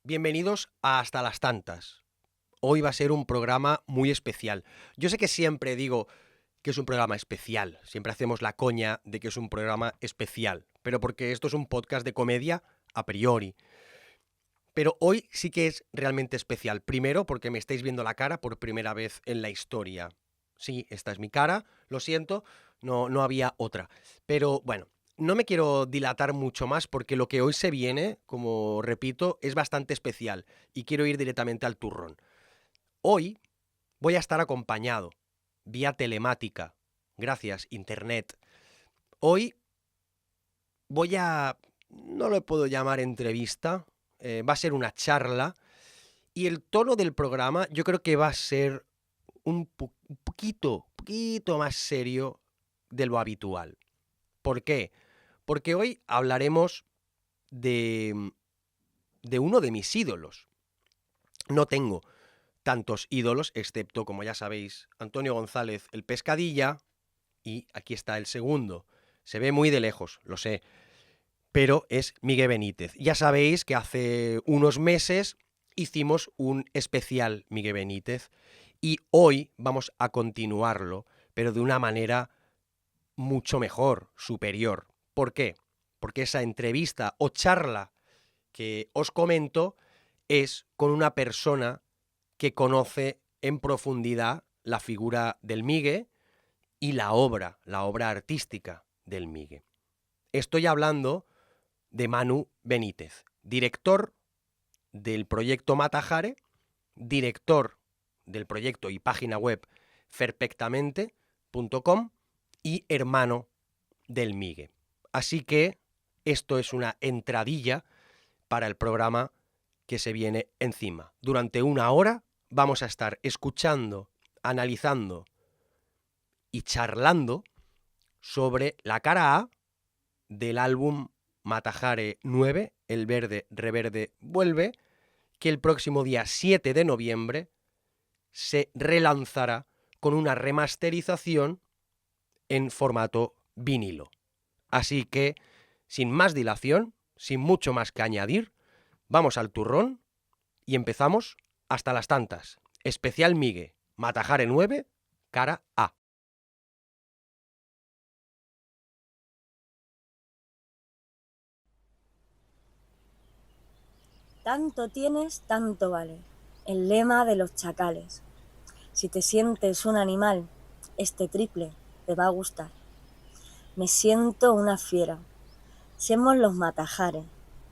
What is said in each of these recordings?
Bienvenidos a Hasta las Tantas. Hoy va a ser un programa muy especial. Yo sé que siempre digo que es un programa especial, siempre hacemos la coña de que es un programa especial, pero porque esto es un podcast de comedia a priori. Pero hoy sí que es realmente especial. Primero, porque me estáis viendo la cara por primera vez en la historia. Sí, esta es mi cara, lo siento, no había otra. Pero bueno, no me quiero dilatar mucho más porque lo que hoy se viene, como repito, es bastante especial y quiero ir directamente al turrón. Hoy voy a estar acompañado, vía telemática, gracias, internet. Hoy voy a... no lo puedo llamar entrevista, va a ser una charla. Y el tono del programa yo creo que va a ser un poquito más serio de lo habitual. ¿Por qué? Porque hoy hablaremos de, de uno de mis ídolos. No tengo tantos ídolos, excepto, como ya sabéis, Antonio González, el Pescadilla, y aquí está el segundo. Se ve muy de lejos, lo sé, pero es Miguel Benítez. Ya sabéis que hace unos meses hicimos un especial Miguel Benítez y hoy vamos a continuarlo, pero de una manera mucho mejor, superior. ¿Por qué? Porque esa entrevista o charla que os comento es con una persona que conoce en profundidad la figura del Migue y la obra artística del Migue. Estoy hablando de Manu Benítez, director del proyecto Matajare, director del proyecto y página web ferpectamente.com y hermano del Migue. Así que esto es una entradilla para el programa que se viene encima. Durante una hora vamos a estar escuchando, analizando y charlando sobre la cara A del álbum Matajare 9, El Verde Reverde Vuelve, que el próximo día 7 de noviembre se relanzará con una remasterización en formato vinilo. Así que, sin más dilación, sin mucho más que añadir, vamos al turrón y empezamos Hasta las Tantas. Especial Migue, Matajare 9, cara A. Tanto tienes, tanto vale. El lema de los chacales. Si te sientes un animal, este triple te va a gustar. Me siento una fiera. Somos los matajares.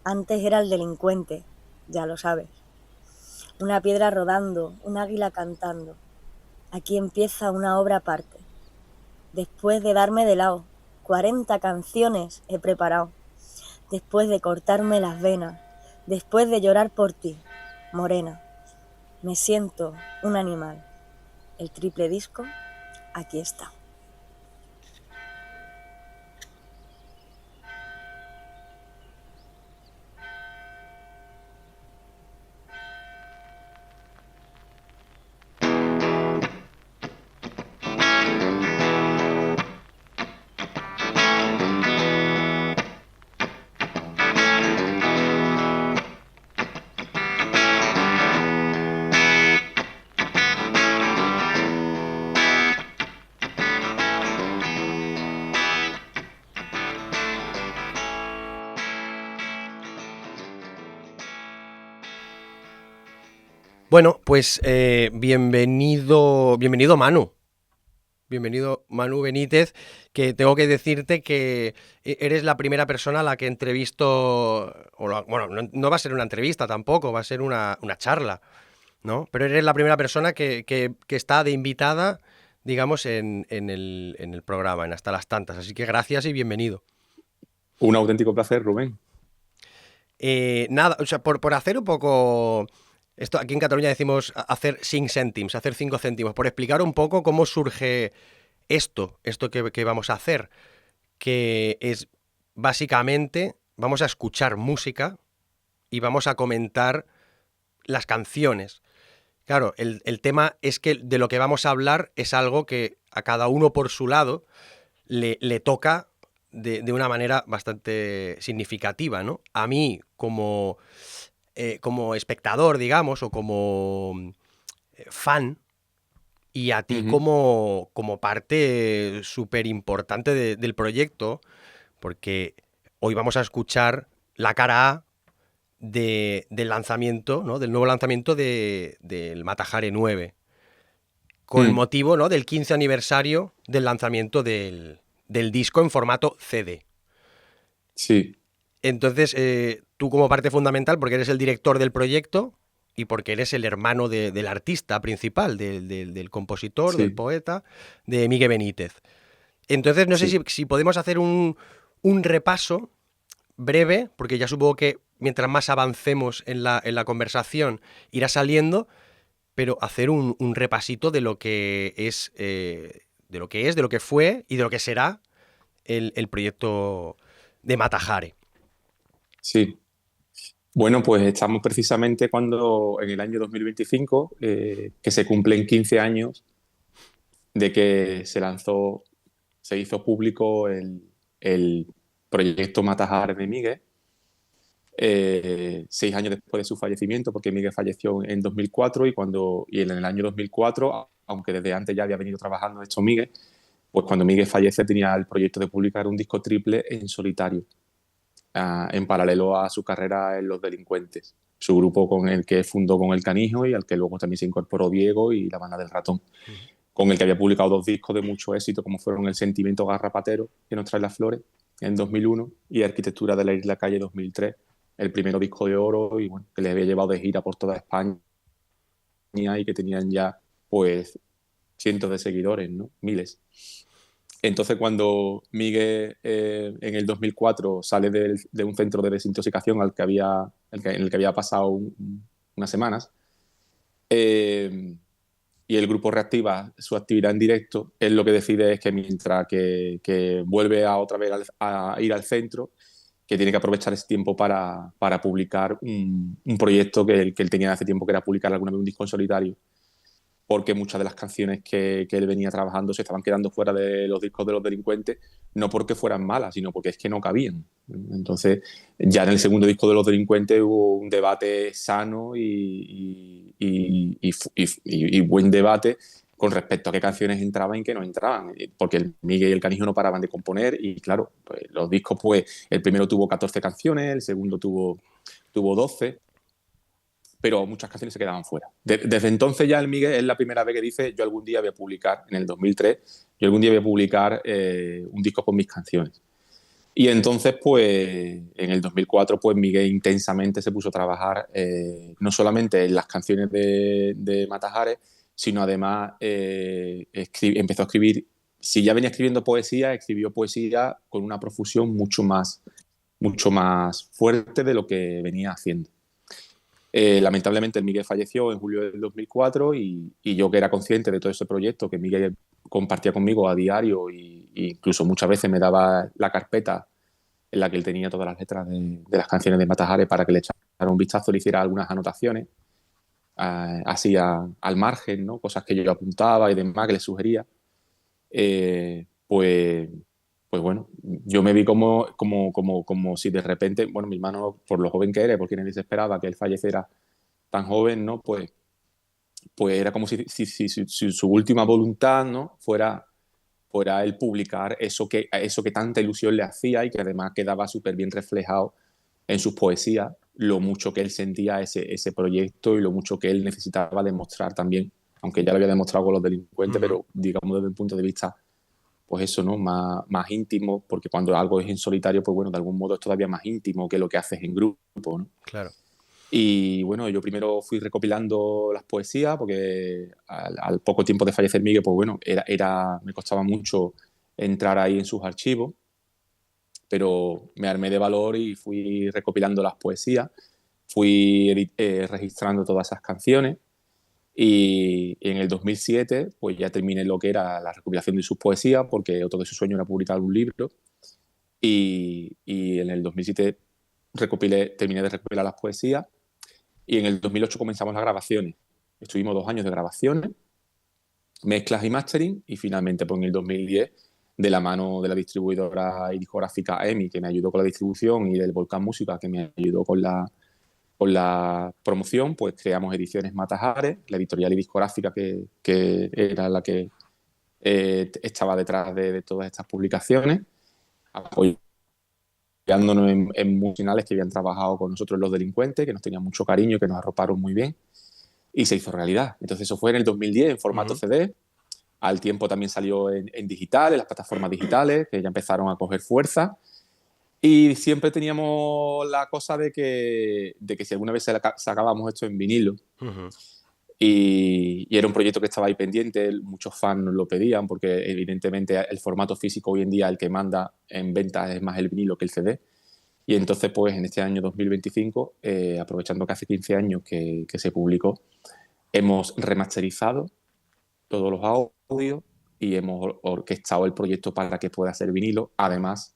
Antes era el delincuente, ya lo sabes. Una piedra rodando, un águila cantando. Aquí empieza una obra aparte. Después de darme de lado, 40 canciones he preparado. Después de cortarme las venas, después de llorar por ti, morena. Me siento un animal. El triple disco, aquí está. Bueno, pues bienvenido Manu. Bienvenido Manu Benítez, que tengo que decirte que eres la primera persona a la que entrevisto, bueno, no va a ser una entrevista tampoco, va a ser una charla, ¿no? Pero eres la primera persona que está de invitada, digamos, en el programa, en Hasta las Tantas. Así que gracias y bienvenido. Un auténtico placer, Rubén. Nada, o sea, por hacer un poco... Esto aquí en Cataluña decimos hacer 5 céntimos, hacer 5 céntimos, por explicar un poco cómo surge esto que vamos a hacer, que es básicamente, vamos a escuchar música y vamos a comentar las canciones. Claro, el tema es que de lo que vamos a hablar es algo que a cada uno por su lado le toca de una manera bastante significativa, ¿no? A mí, como como espectador, digamos, o como fan, y a ti como parte súper importante del proyecto, porque hoy vamos a escuchar la cara A del lanzamiento, ¿no? Del nuevo lanzamiento del Matajare 9, con motivo, ¿no? Del 15 aniversario del lanzamiento del disco en formato CD. Sí. Entonces, tú como parte fundamental, porque eres el director del proyecto y porque eres el hermano del artista principal, del compositor, del poeta, de Miguel Benítez. Entonces, no sé si podemos hacer un repaso breve, porque ya supongo que mientras más avancemos en la conversación irá saliendo, pero hacer un repasito de lo que es, de lo que fue y de lo que será el proyecto de Matajare. Sí. Bueno, pues estamos precisamente cuando en el año 2025, que se cumplen 15 años de que se hizo público el proyecto Matajare de Miguel, 6 años después de su fallecimiento, porque Miguel falleció en 2004 y en el año 2004, aunque desde antes ya había venido trabajando esto Miguel, pues cuando Miguel fallece tenía el proyecto de publicar un disco triple en solitario, en paralelo a su carrera en Los Delincuentes, su grupo con el que fundó con El Canijo y al que luego también se incorporó Diego y la Banda del Ratón, con el que había publicado 2 discos de mucho éxito, como fueron El Sentimiento Garrapatero, que nos trae las flores, en 2001, y Arquitectura de la Isla Calle 2003, el primero disco de oro, y bueno, que les había llevado de gira por toda España y que tenían ya pues cientos de seguidores, ¿no? Miles. Entonces, cuando Miguel en el 2004 sale de un centro de desintoxicación en el que había pasado unas semanas, y el grupo reactiva su actividad en directo, él lo que decide es que mientras que vuelve otra vez a ir al centro, que tiene que aprovechar ese tiempo para publicar un proyecto que él tenía hace tiempo, que era publicar alguna vez un disco en solitario, porque muchas de las canciones que él venía trabajando se estaban quedando fuera de los discos de Los Delincuentes, no porque fueran malas, sino porque es que no cabían. Entonces, ya en el segundo disco de Los Delincuentes hubo un debate sano y buen debate con respecto a qué canciones entraban y qué no entraban, porque el Miguel y el Canijo no paraban de componer y claro, pues, los discos, pues el primero tuvo 14 canciones, el segundo tuvo 12, pero muchas canciones se quedaban fuera. Desde entonces ya el Miguel es la primera vez que dice yo algún día voy a publicar, en el 2003, yo algún día voy a publicar un disco con mis canciones. Y entonces, pues, en el 2004, pues Miguel intensamente se puso a trabajar no solamente en las canciones de Matajare, sino además empezó a escribir, si ya venía escribiendo poesía, escribió poesía con una profusión mucho más fuerte de lo que venía haciendo. Lamentablemente el Miguel falleció en julio del 2004 y yo, que era consciente de todo ese proyecto que Miguel compartía conmigo a diario e incluso muchas veces me daba la carpeta en la que él tenía todas las letras de las canciones de Matajare para que le echara un vistazo, le hiciera algunas anotaciones así al margen, ¿no? Cosas que yo apuntaba y demás, que le sugería, pues bueno, yo me vi como si de repente, bueno, mi hermano, por lo joven que era, porque nadie se esperaba que él falleciera tan joven, ¿no? Pues era como si su última voluntad, ¿no? fuera el publicar eso que tanta ilusión le hacía y que además quedaba súper bien reflejado en sus poesías, lo mucho que él sentía ese proyecto y lo mucho que él necesitaba demostrar también, aunque ya lo había demostrado con Los Delincuentes, pero digamos desde el punto de vista, pues eso, ¿no? Más íntimo, porque cuando algo es en solitario, pues bueno, de algún modo es todavía más íntimo que lo que haces en grupo, ¿no? Claro. Y bueno, yo primero fui recopilando las poesías, porque al poco tiempo de fallecer Miguel, pues bueno, me costaba mucho entrar ahí en sus archivos, pero me armé de valor y fui recopilando las poesías, fui registrando todas esas canciones y en el 2007 pues ya terminé lo que era la recopilación de sus poesías, porque otro de sus sueños era publicar un libro y en el 2007 terminé de recopilar las poesías y en el 2008 comenzamos las grabaciones. Estuvimos 2 años de grabaciones, mezclas y mastering y finalmente pues en el 2010, de la mano de la distribuidora y discográfica EMI, que me ayudó con la distribución, y del Volcán Música, que me ayudó con la promoción, pues creamos Ediciones Matajares, la editorial y discográfica que era la que estaba detrás de todas estas publicaciones, apoyándonos en multinacionales que habían trabajado con nosotros Los Delincuentes, que nos tenían mucho cariño, que nos arroparon muy bien, y se hizo realidad. Entonces eso fue en el 2010 en formato CD. Al tiempo también salió en digital, en las plataformas digitales, que ya empezaron a coger fuerza. Y siempre teníamos la cosa de que si alguna vez sacábamos esto en vinilo, y era un proyecto que estaba ahí pendiente, muchos fans nos lo pedían, porque evidentemente el formato físico hoy en día el que manda en ventas es más el vinilo que el CD. Y entonces, pues en este año 2025, aprovechando que hace 15 años que se publicó, hemos remasterizado todos los audios y hemos orquestado el proyecto para que pueda ser vinilo. Además,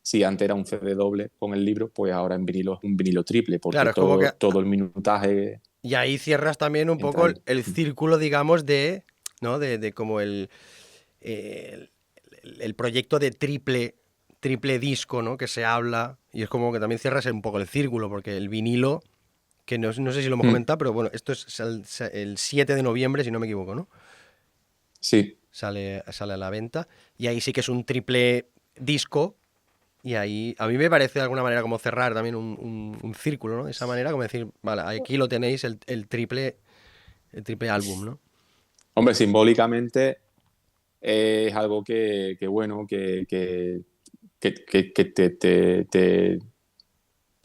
si antes era un CD doble con el libro, pues ahora en vinilo es un vinilo triple, porque Claro, es todo, como que... todo el minutaje... Y ahí cierras también un poco el círculo, digamos, de, ¿no? de como el proyecto de triple disco, ¿no? Que se habla, y es como que también cierras un poco el círculo, porque el vinilo, que no sé si lo hemos comentado, pero bueno, esto es el 7 de noviembre, si no me equivoco, ¿no? Sí. Sale a la venta, y ahí sí que es un triple disco. Y ahí a mí me parece de alguna manera como cerrar también un círculo, ¿no? De esa manera, como decir, vale, aquí lo tenéis, el triple álbum, ¿no? Hombre, simbólicamente es algo que bueno, que te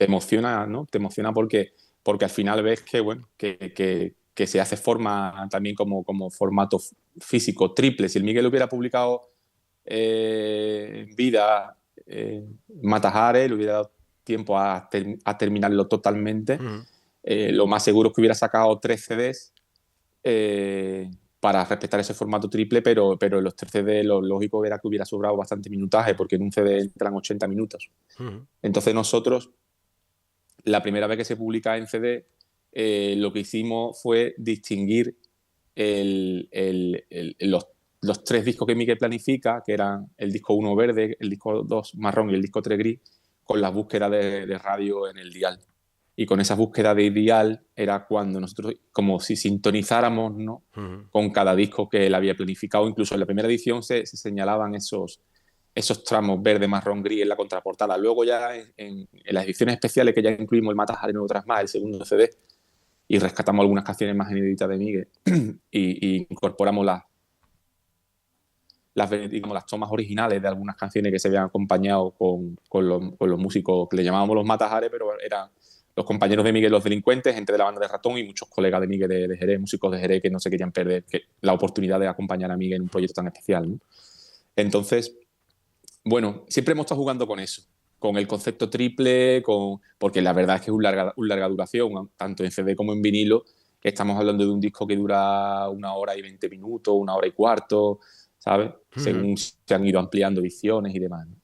emociona, ¿no? Te emociona porque al final ves que, bueno, que se hace forma también como formato físico triple. Si el Miguel hubiera publicado en vida... Matajares, le hubiera dado tiempo a terminarlo totalmente. Lo más seguro es que hubiera sacado 3 CDs para respetar ese formato triple, pero en los 3 CDs lo lógico era que hubiera sobrado bastante minutaje, porque en un CD entran 80 minutos. Entonces nosotros, la primera vez que se publica en CD, lo que hicimos fue distinguir los 3 discos que Miguel planifica, que eran el disco 1 verde, el disco 2 marrón y el disco 3 gris, con las búsquedas de radio en el dial. Y con esa búsqueda de dial era cuando nosotros, como si sintonizáramos, ¿no? Con cada disco que él había planificado. Incluso en la primera edición se señalaban esos tramos verde, marrón, gris en la contraportada. Luego ya en las ediciones especiales, que ya incluimos el Matajares y otras más, el segundo CD, y rescatamos algunas canciones más inéditas de Miguel y incorporamos las tomas originales de algunas canciones que se habían acompañado con los músicos que le llamábamos los Matajares, pero eran los compañeros de Miguel, Los Delincuentes, gente de la banda de Ratón y muchos colegas de Miguel de Jerez, músicos de Jerez que no se querían perder la oportunidad de acompañar a Miguel en un proyecto tan especial, ¿no? Entonces, bueno, siempre hemos estado jugando con eso, con el concepto triple, porque la verdad es que es un larga duración, tanto en CD como en vinilo. Estamos hablando de un disco que dura 1 hora y 20 minutos, 1 hora y cuarto, ¿sabes? Según se han ido ampliando ediciones y demás, ¿no?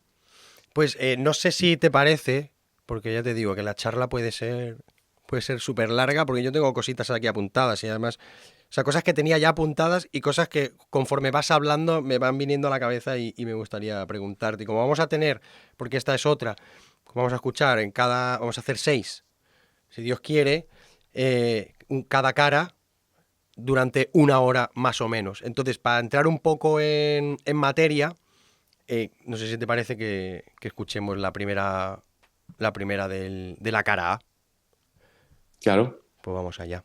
Pues no sé si te parece, porque ya te digo que la charla puede ser súper larga, porque yo tengo cositas aquí apuntadas y además, o sea, cosas que tenía ya apuntadas y cosas que conforme vas hablando me van viniendo a la cabeza y me gustaría preguntarte. Y como vamos a tener, porque esta es otra, vamos a escuchar vamos a hacer 6, si Dios quiere, cada cara durante 1 hora más o menos. Entonces, para entrar un poco en materia, no sé si te parece que escuchemos la primera de la cara A. Claro. Pues vamos allá.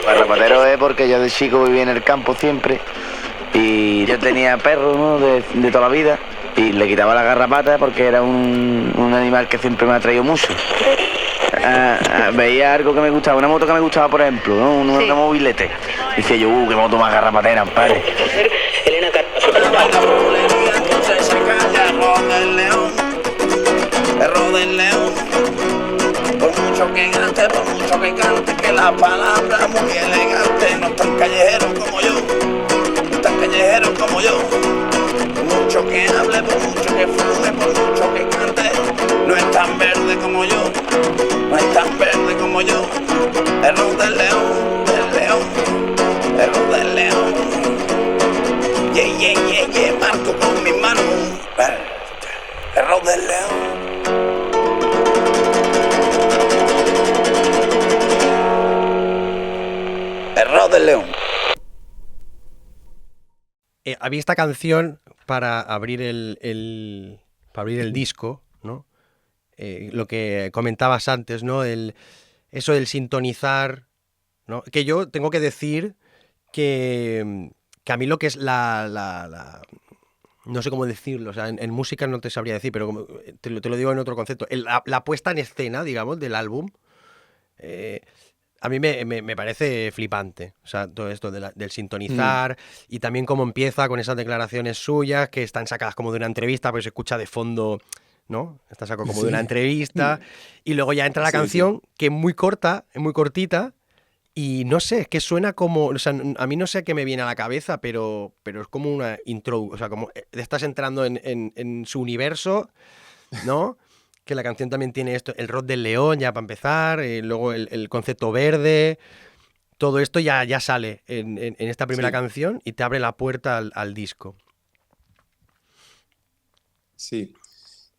Garrapatero es porque yo de chico vivía en el campo siempre y yo tenía perros, ¿no? de toda la vida y le quitaba la garrapata porque era un animal que siempre me ha traído mucho. Veía algo que me gustaba, una moto que me gustaba, por ejemplo, ¿no? Una mobilete. Decía yo, qué moto más garrapatera, padre. Elena por mucho que cante, que la palabra muy elegante, no tan callejero como yo, no tan callejero como yo. Por mucho que hable, por mucho que fume, por mucho que cante, no es tan verde como yo, no es tan verde como yo. El rock del león, El Rod del León. Había esta canción para abrir para abrir el disco, ¿no? Lo que comentabas antes, ¿no? Eso del sintonizar, ¿no? Que yo tengo que decir que a mí lo que es no sé cómo decirlo, o sea, en música no te sabría decir, pero te lo digo en otro concepto. La puesta en escena, digamos, del álbum, a mí me parece flipante. O sea, todo esto del sintonizar y también cómo empieza con esas declaraciones suyas que están sacadas como de una entrevista, pero se escucha de fondo, ¿no? Está sacado como de una entrevista. Y luego ya entra la canción, que es muy corta, es muy cortita. Y no sé, es que suena como, o sea, a mí no sé qué me viene a la cabeza, pero es como una intro, o sea, como estás entrando en su universo, ¿no? Que la canción también tiene esto, el Rod del León, ya para empezar, luego el concepto verde, todo esto ya sale en esta primera canción y te abre la puerta al disco. Sí,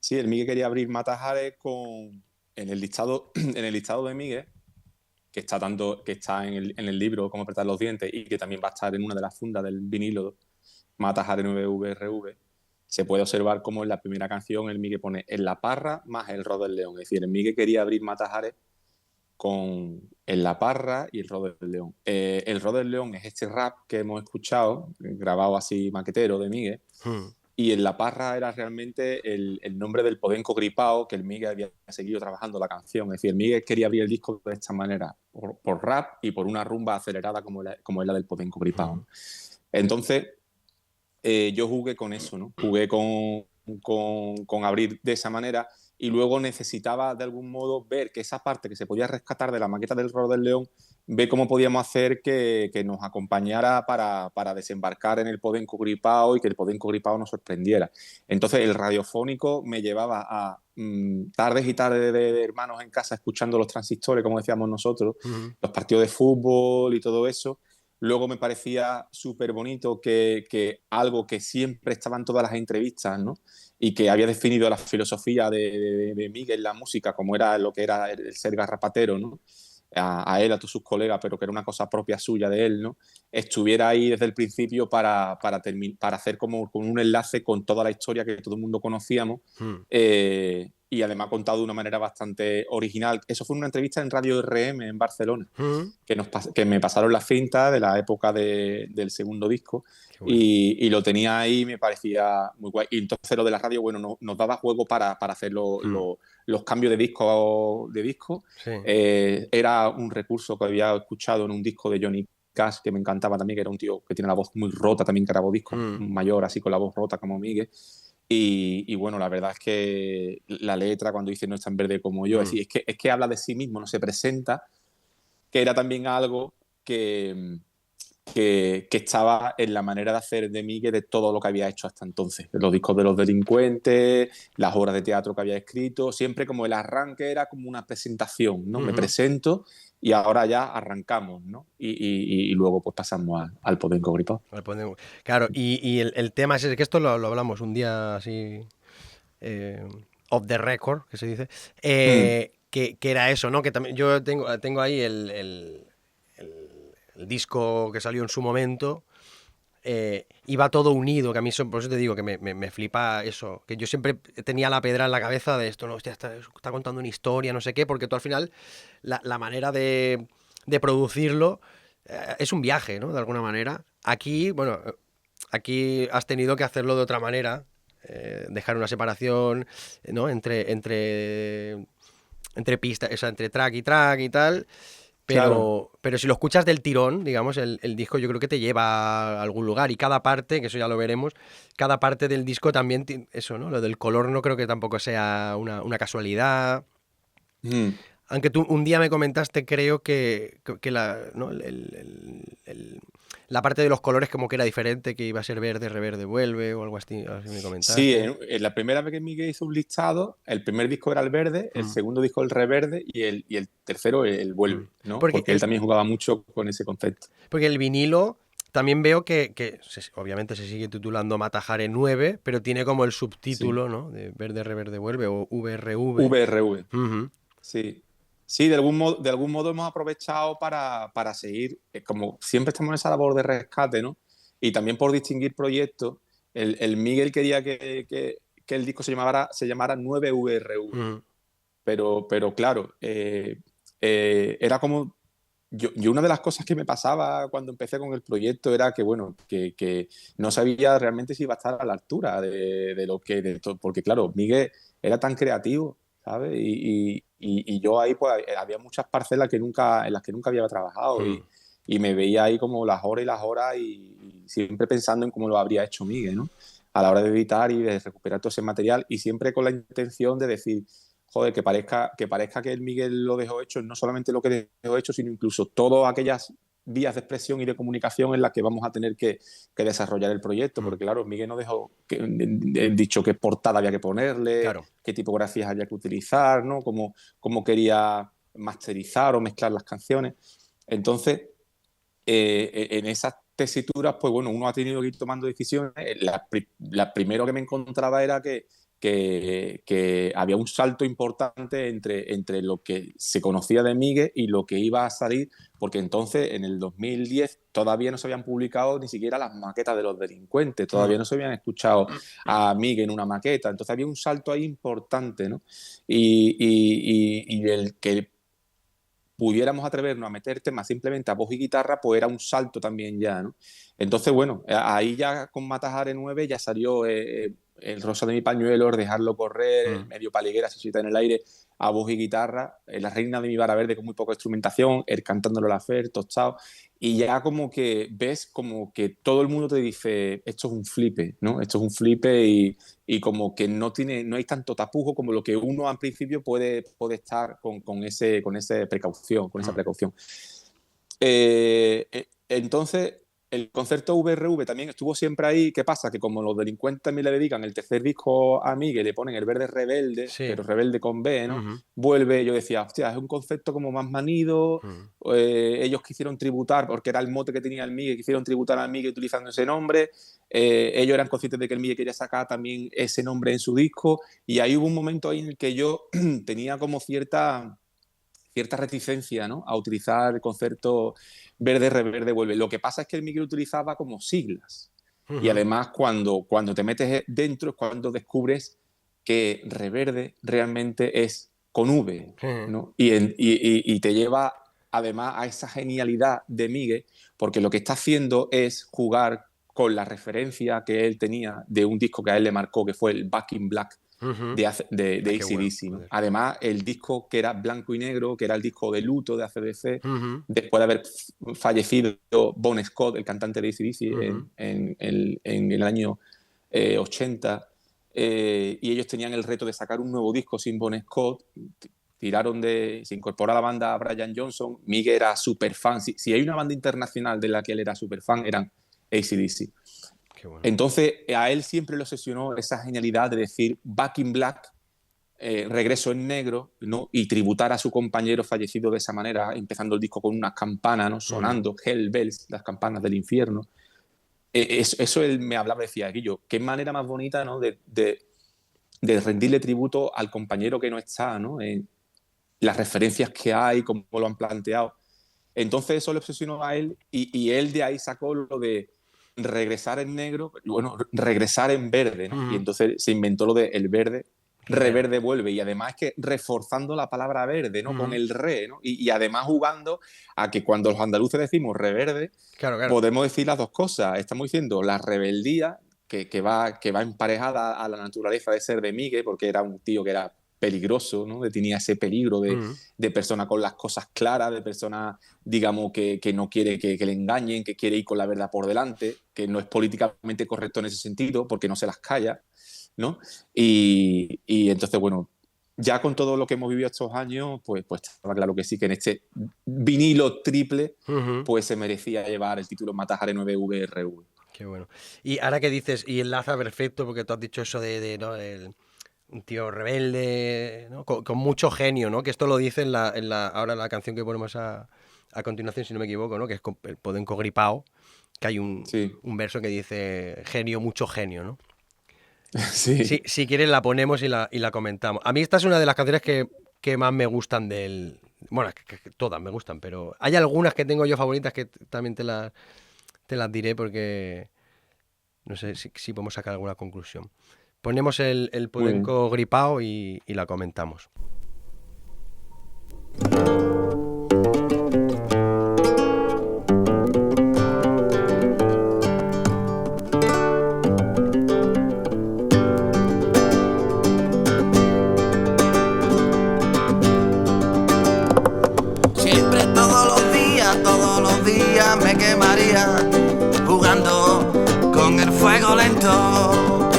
sí, el Miguel quería abrir Matajares en el listado, en el listado de Miguel, que está en el libro Cómo apretar los dientes y que también va a estar en una de las fundas del vinilo Matajares 9VRV. Se puede observar como en la primera canción el Miguel pone En la Parra más el Rod del León. Es decir, el Miguel quería abrir Matajares con En la Parra y el Rod del León. El Rod del León es este rap que hemos escuchado, grabado así maquetero de Miguel. Y En la Parra era realmente el nombre del podenco gripao que el Miguel había seguido trabajando la canción. Es decir, el Miguel quería abrir el disco de esta manera, por rap y por una rumba acelerada como es la del podenco gripao. Entonces, yo jugué con eso, ¿no? Jugué con abrir de esa manera y luego necesitaba de algún modo ver que esa parte que se podía rescatar de la maqueta del Rod del León, ver cómo podíamos hacer que nos acompañara para desembarcar en el podenco gripao y que el podenco gripao nos sorprendiera. Entonces el radiofónico me llevaba a tardes y tardes de hermanos en casa escuchando los transistores, como decíamos nosotros, los partidos de fútbol y todo eso. Luego me parecía súper bonito que algo que siempre estaba en todas las entrevistas, ¿no? Y que había definido la filosofía de Miguel en la música, como era lo que era el ser garrapatero, ¿no? A él, a todos sus colegas, pero que era una cosa propia suya de él, ¿no? Estuviera ahí desde el principio para hacer como un enlace con toda la historia que todo el mundo conocíamos. Y además contado de una manera bastante original. Eso fue una entrevista en Radio RM en Barcelona, que me pasaron las cintas de la época del segundo disco. Bueno. Y lo tenía ahí y me parecía muy guay. Y entonces lo de la radio, bueno, nos daba juego para hacer los cambios de disco. Sí. Era un recurso que había escuchado en un disco de Johnny Cash que me encantaba también, que era un tío que tiene la voz muy rota, también que grabó discos mayor, así con la voz rota como Miguel. Y bueno, la verdad es que la letra, cuando dice no es tan verde como yo, es que habla de sí mismo, no se presenta, que era también algo que estaba en la manera de hacer de Miguel de todo lo que había hecho hasta entonces. Los discos de los delincuentes, las obras de teatro que había escrito, siempre como el arranque era como una presentación, ¿no? Me presento y ahora ya arrancamos, ¿no? Y luego pues pasamos al podenco gripao. Claro, y el tema es que esto lo hablamos un día así off the record, que se dice, que era eso, ¿no? Que también yo tengo ahí el disco que salió en su momento, y va todo unido, que a mí por eso te digo que me flipa eso, que yo siempre tenía la pedra en la cabeza de esto, no, hostia, está contando una historia, no sé qué, porque tú al final la manera de producirlo es un viaje, ¿no? De alguna manera. Aquí, bueno, aquí has tenido que hacerlo de otra manera, dejar una separación, ¿no? Entre pistas, o sea, entre track y tal. Pero si lo escuchas del tirón, digamos, el disco yo creo que te lleva a algún lugar. Y cada parte, que eso ya lo veremos, cada parte del disco también, eso, ¿no? Lo del color no creo que tampoco sea una casualidad. Aunque tú un día me comentaste, creo que ¿no? La parte de los colores como que era diferente, que iba a ser verde, reverde, vuelve o algo así me comentaste. Sí, en la primera vez que Miguel hizo un listado, el primer disco era el verde, el segundo disco el reverde y el tercero el vuelve, ¿no? Porque él también jugaba mucho con ese concepto. Porque el vinilo también veo que obviamente se sigue titulando Matajares 9, pero tiene como el subtítulo, ¿no? De verde, reverde, vuelve o VRV. VRV, sí. Sí, de algún modo hemos aprovechado para seguir, como siempre estamos en esa labor de rescate, ¿no? Y también por distinguir proyectos, el Miguel quería que el disco se llamara 9VRV, Mm, pero claro, era como... Yo una de las cosas que me pasaba cuando empecé con el proyecto era que, bueno, que no sabía realmente si iba a estar a la altura de lo que... porque claro, Miguel era tan creativo, ¿sabes? Y yo ahí pues había muchas parcelas en las que nunca había trabajado mm, y me veía ahí como las horas y las horas y siempre pensando en cómo lo habría hecho Miguel, ¿no? A la hora de editar y de recuperar todo ese material y siempre con la intención de decir, joder, que parezca que el Miguel lo dejó hecho, no solamente lo que dejó hecho, sino incluso todas aquellas vías de expresión y de comunicación en las que vamos a tener que desarrollar el proyecto, mm. porque claro, Miguel nos dejó dicho qué portada había que ponerle, Claro. qué tipografías había que utilizar, ¿no? Cómo quería masterizar o mezclar las canciones. Entonces, en esas tesituras, pues bueno, uno ha tenido que ir tomando decisiones. La primero que me encontraba era que había un salto importante entre lo que se conocía de Miguel y lo que iba a salir, porque entonces en el 2010 todavía no se habían publicado ni siquiera las maquetas de Los Delincuentes, todavía Mm, no se habían escuchado a Miguel en una maqueta, entonces había un salto ahí importante, ¿no? Y el que pudiéramos atrevernos a meter temas simplemente a voz y guitarra, pues era un salto también ya, ¿no? Entonces, bueno, ahí ya con Matajare 9 ya salió el Rosa de mi pañuelo, el Dejarlo correr, el mm. Medio Paliguera, Sisita en el aire, a voz y guitarra, La Reina de mi Vara Verde con muy poca instrumentación, el Cantándolo la Fer, Tostado, y ya como que ves como que todo el mundo te dice, esto es un flipe, ¿no? Esto es un flipe y como que no hay tanto tapujo como lo que uno al principio puede estar con esa precaución, con esa Mm. precaución. Entonces, el concepto VRV también estuvo siempre ahí. ¿Qué pasa? Que como los delincuentes también le dedican el tercer disco a Miguel, le ponen el verde rebelde, Sí. pero rebelde con B, ¿no? Ujú, Vuelve, yo decía, hostia, es un concepto como más manido. mm. Ellos quisieron tributar, porque era el mote que tenía el Miguel, quisieron tributar al Miguel utilizando ese nombre. Ellos eran conscientes de que el Miguel quería sacar también ese nombre en su disco. Y ahí hubo un momento ahí en el que yo tenía como cierta reticencia, ¿no? A utilizar el concepto verde, reverde, vuelve. Lo que pasa es que el Miguel utilizaba como siglas. Y Ujú. además, cuando te metes dentro es cuando descubres que reverde realmente es con V, Sí. ¿no? Y te lleva además a esa genialidad de Miguel, porque lo que está haciendo es jugar con la referencia que él tenía de un disco que a él le marcó, que fue el Back in Black Ujú. de Qué bueno, AC/DC, ¿no? joder. Además, el disco que era blanco y negro, que era el disco de luto de AC/DC, Ujú, después de haber fallecido Bon Scott, el cantante de AC/DC, ujú. en el año 80, y ellos tenían el reto de sacar un nuevo disco sin Bon Scott. Se incorpora a la banda Brian Johnson. Miguel era súper fan. Si hay una banda internacional de la que él era súper fan, eran AC/DC. Qué bueno. Entonces, a él siempre le obsesionó esa genialidad de decir Back in Black, regreso en negro, ¿no? Y tributar a su compañero fallecido de esa manera, empezando el disco con unas campanas, ¿no? Ujú. Sonando Hell Bells, las campanas del infierno. Eso él me hablaba, decía, Guillo, qué manera más bonita, ¿no? De rendirle tributo al compañero que no está, ¿no? Las referencias que hay, cómo lo han planteado. Entonces eso le obsesionó a él y él de ahí sacó lo de regresar en negro, bueno, regresar en verde, ¿no? Y Ujú. entonces se inventó lo de el verde, Reverde. reverde vuelve. Y además es que reforzando la palabra verde, ¿no? Con Ujú. el re, ¿no? Y además jugando a que cuando los andaluces decimos reverde, Claro, claro. podemos decir las dos cosas. Estamos diciendo la rebeldía, que va emparejada a la naturaleza de ser de Miguel, porque era un tío que era peligroso, ¿no? Que tenía ese peligro Ujú. de persona con las cosas claras, de persona, digamos, que no quiere que le engañen, que quiere ir con la verdad por delante, que no es políticamente correcto en ese sentido, porque no se las calla, ¿no? Y entonces, bueno, ya con todo lo que hemos vivido estos años, pues estaba claro que sí, que en este vinilo triple, Ujú. pues se merecía llevar el título Matajare 9VRV. Qué bueno. Y ahora que dices, y enlaza perfecto, porque tú has dicho eso ¿no? Un tío rebelde, ¿no? Con mucho genio, ¿no? Que esto lo dice ahora la canción que ponemos a continuación, si no me equivoco, ¿no? Que es el Podenco Gripao, que hay Sí, un verso que dice genio, mucho genio, ¿no? sí. Si quieres la ponemos y la comentamos. A mí esta es una de las canciones que más me gustan Bueno, que todas me gustan, pero hay algunas que tengo yo favoritas que también te las diré porque no sé si podemos sacar alguna conclusión. Ponemos el Muy bien. Podenco gripao y la comentamos. Siempre todos los días me quemaría jugando con el fuego lento.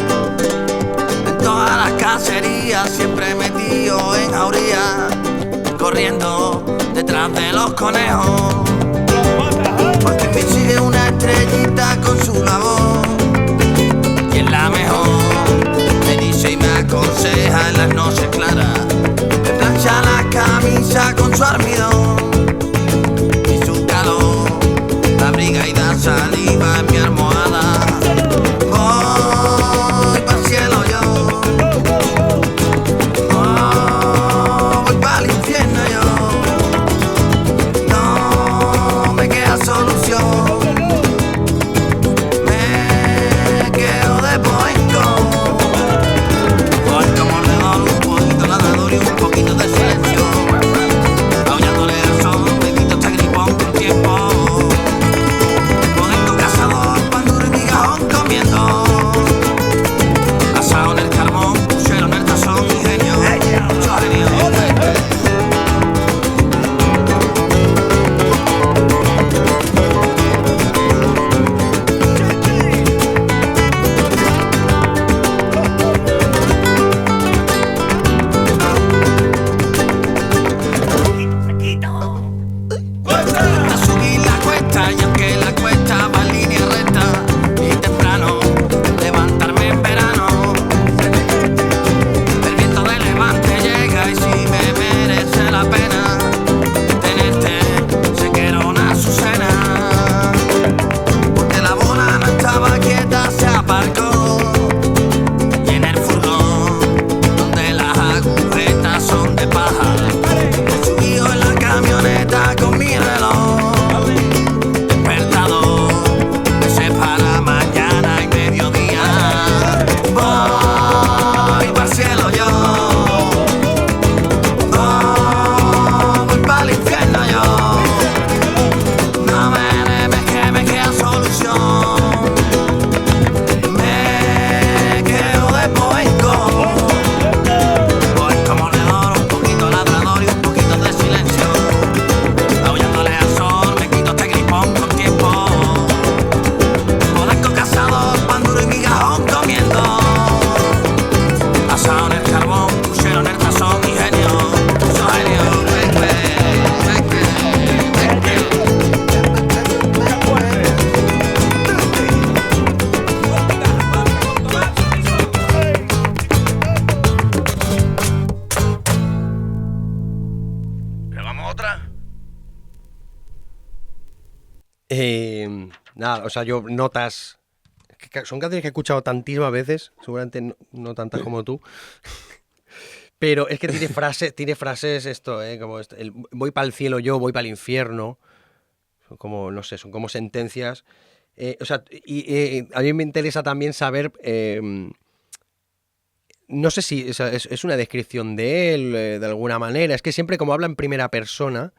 En todas las cacerías siempre metido en jauría, corriendo detrás de los conejos. Porque me sigue una estrellita con su labor y es la mejor. Me dice y me aconseja en las noches claras, me plancha la camisa con su almidón y su calor, la abriga y da saliva en mi almohada. Voy pa'l cielo yo, voy pa'l infierno yo, no me queda solución, me quedo de Podenco. Podenco mordedor, un poquito ladrador y un poquito de silencio, aullándole al sol, bendito este gripón con tiempo. Podenco cazador, pan duro y migajón comiendo, asado en el carbón, puchero en el tazón, ingenio, mucho genio. A subir la cuesta y aunque la cuesta va en línea recta y temprano levantarme en verano, el viento de levante llega y si me merece la pena tenerte se quiero una azucena, porque la bola no estaba quieta, se aparcó y en el furgón donde las agujetas son de paja he subido en la camioneta con mi reloj despertador, me separa mañana y mediodía. Voy pa'l cielo yo, voy pa'l infierno yo, no me queda solución, me quedo de Podenco. Podenco mordedor, un poquito ladrador y un poquito de silencio, aullándole al sol, me quito este gripón con tiempo. Podenco cazador, pan duro y migajón comiendo, asado en el carbón, puchero en el tazón, ingenio, mucho genio. ¿Pero vamos otra? Nada, o sea, yo notas... Son canciones que he escuchado tantísimas veces, seguramente no tantas como tú. Pero es que tiene frases esto, como voy para el cielo yo, voy para el infierno. Son como, no sé, son como sentencias. O sea, y a mí me interesa también saber, no sé si es una descripción de él, de alguna manera. Es que siempre como habla en primera persona,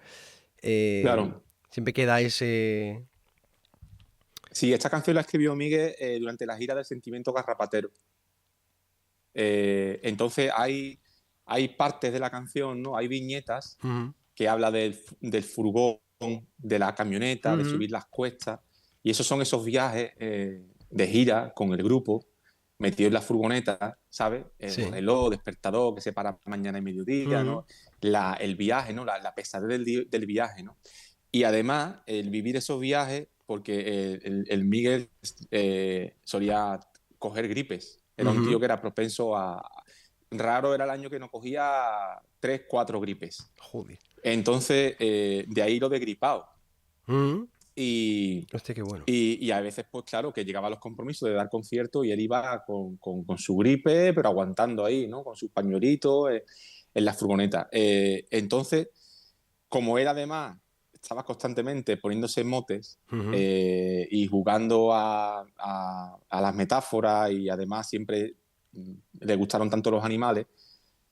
Claro. siempre queda ese... Sí, esta canción la escribió Miguel durante la gira del Sentimiento Garrapatero. Entonces hay partes de la canción, ¿no? Hay viñetas Ujú. que habla del furgón, de la camioneta, de Ujú. subir las cuestas. Y esos son esos viajes de gira con el grupo, metido en la furgoneta, ¿sabes? El Sí. reloj, despertador, que se para mañana y mediodía, Ujú. ¿no? El viaje, ¿no? La pesadez del viaje, ¿no? Y además, el vivir esos viajes, porque el Miguel solía coger gripes. Era un Ujú. tío que era propenso a... Raro era el año que no cogía 3, 4 gripes. Joder. Entonces, de ahí lo de gripado. Ujú. Y, Hostia, qué bueno. y a veces, pues claro, que llegaba a los compromisos de dar conciertos y él iba con su gripe, pero aguantando ahí, ¿no? Con sus pañuelitos en la furgoneta. Entonces, como él además estaba constantemente poniéndose motes Ujú. y jugando a las metáforas, y además siempre le gustaron tanto los animales,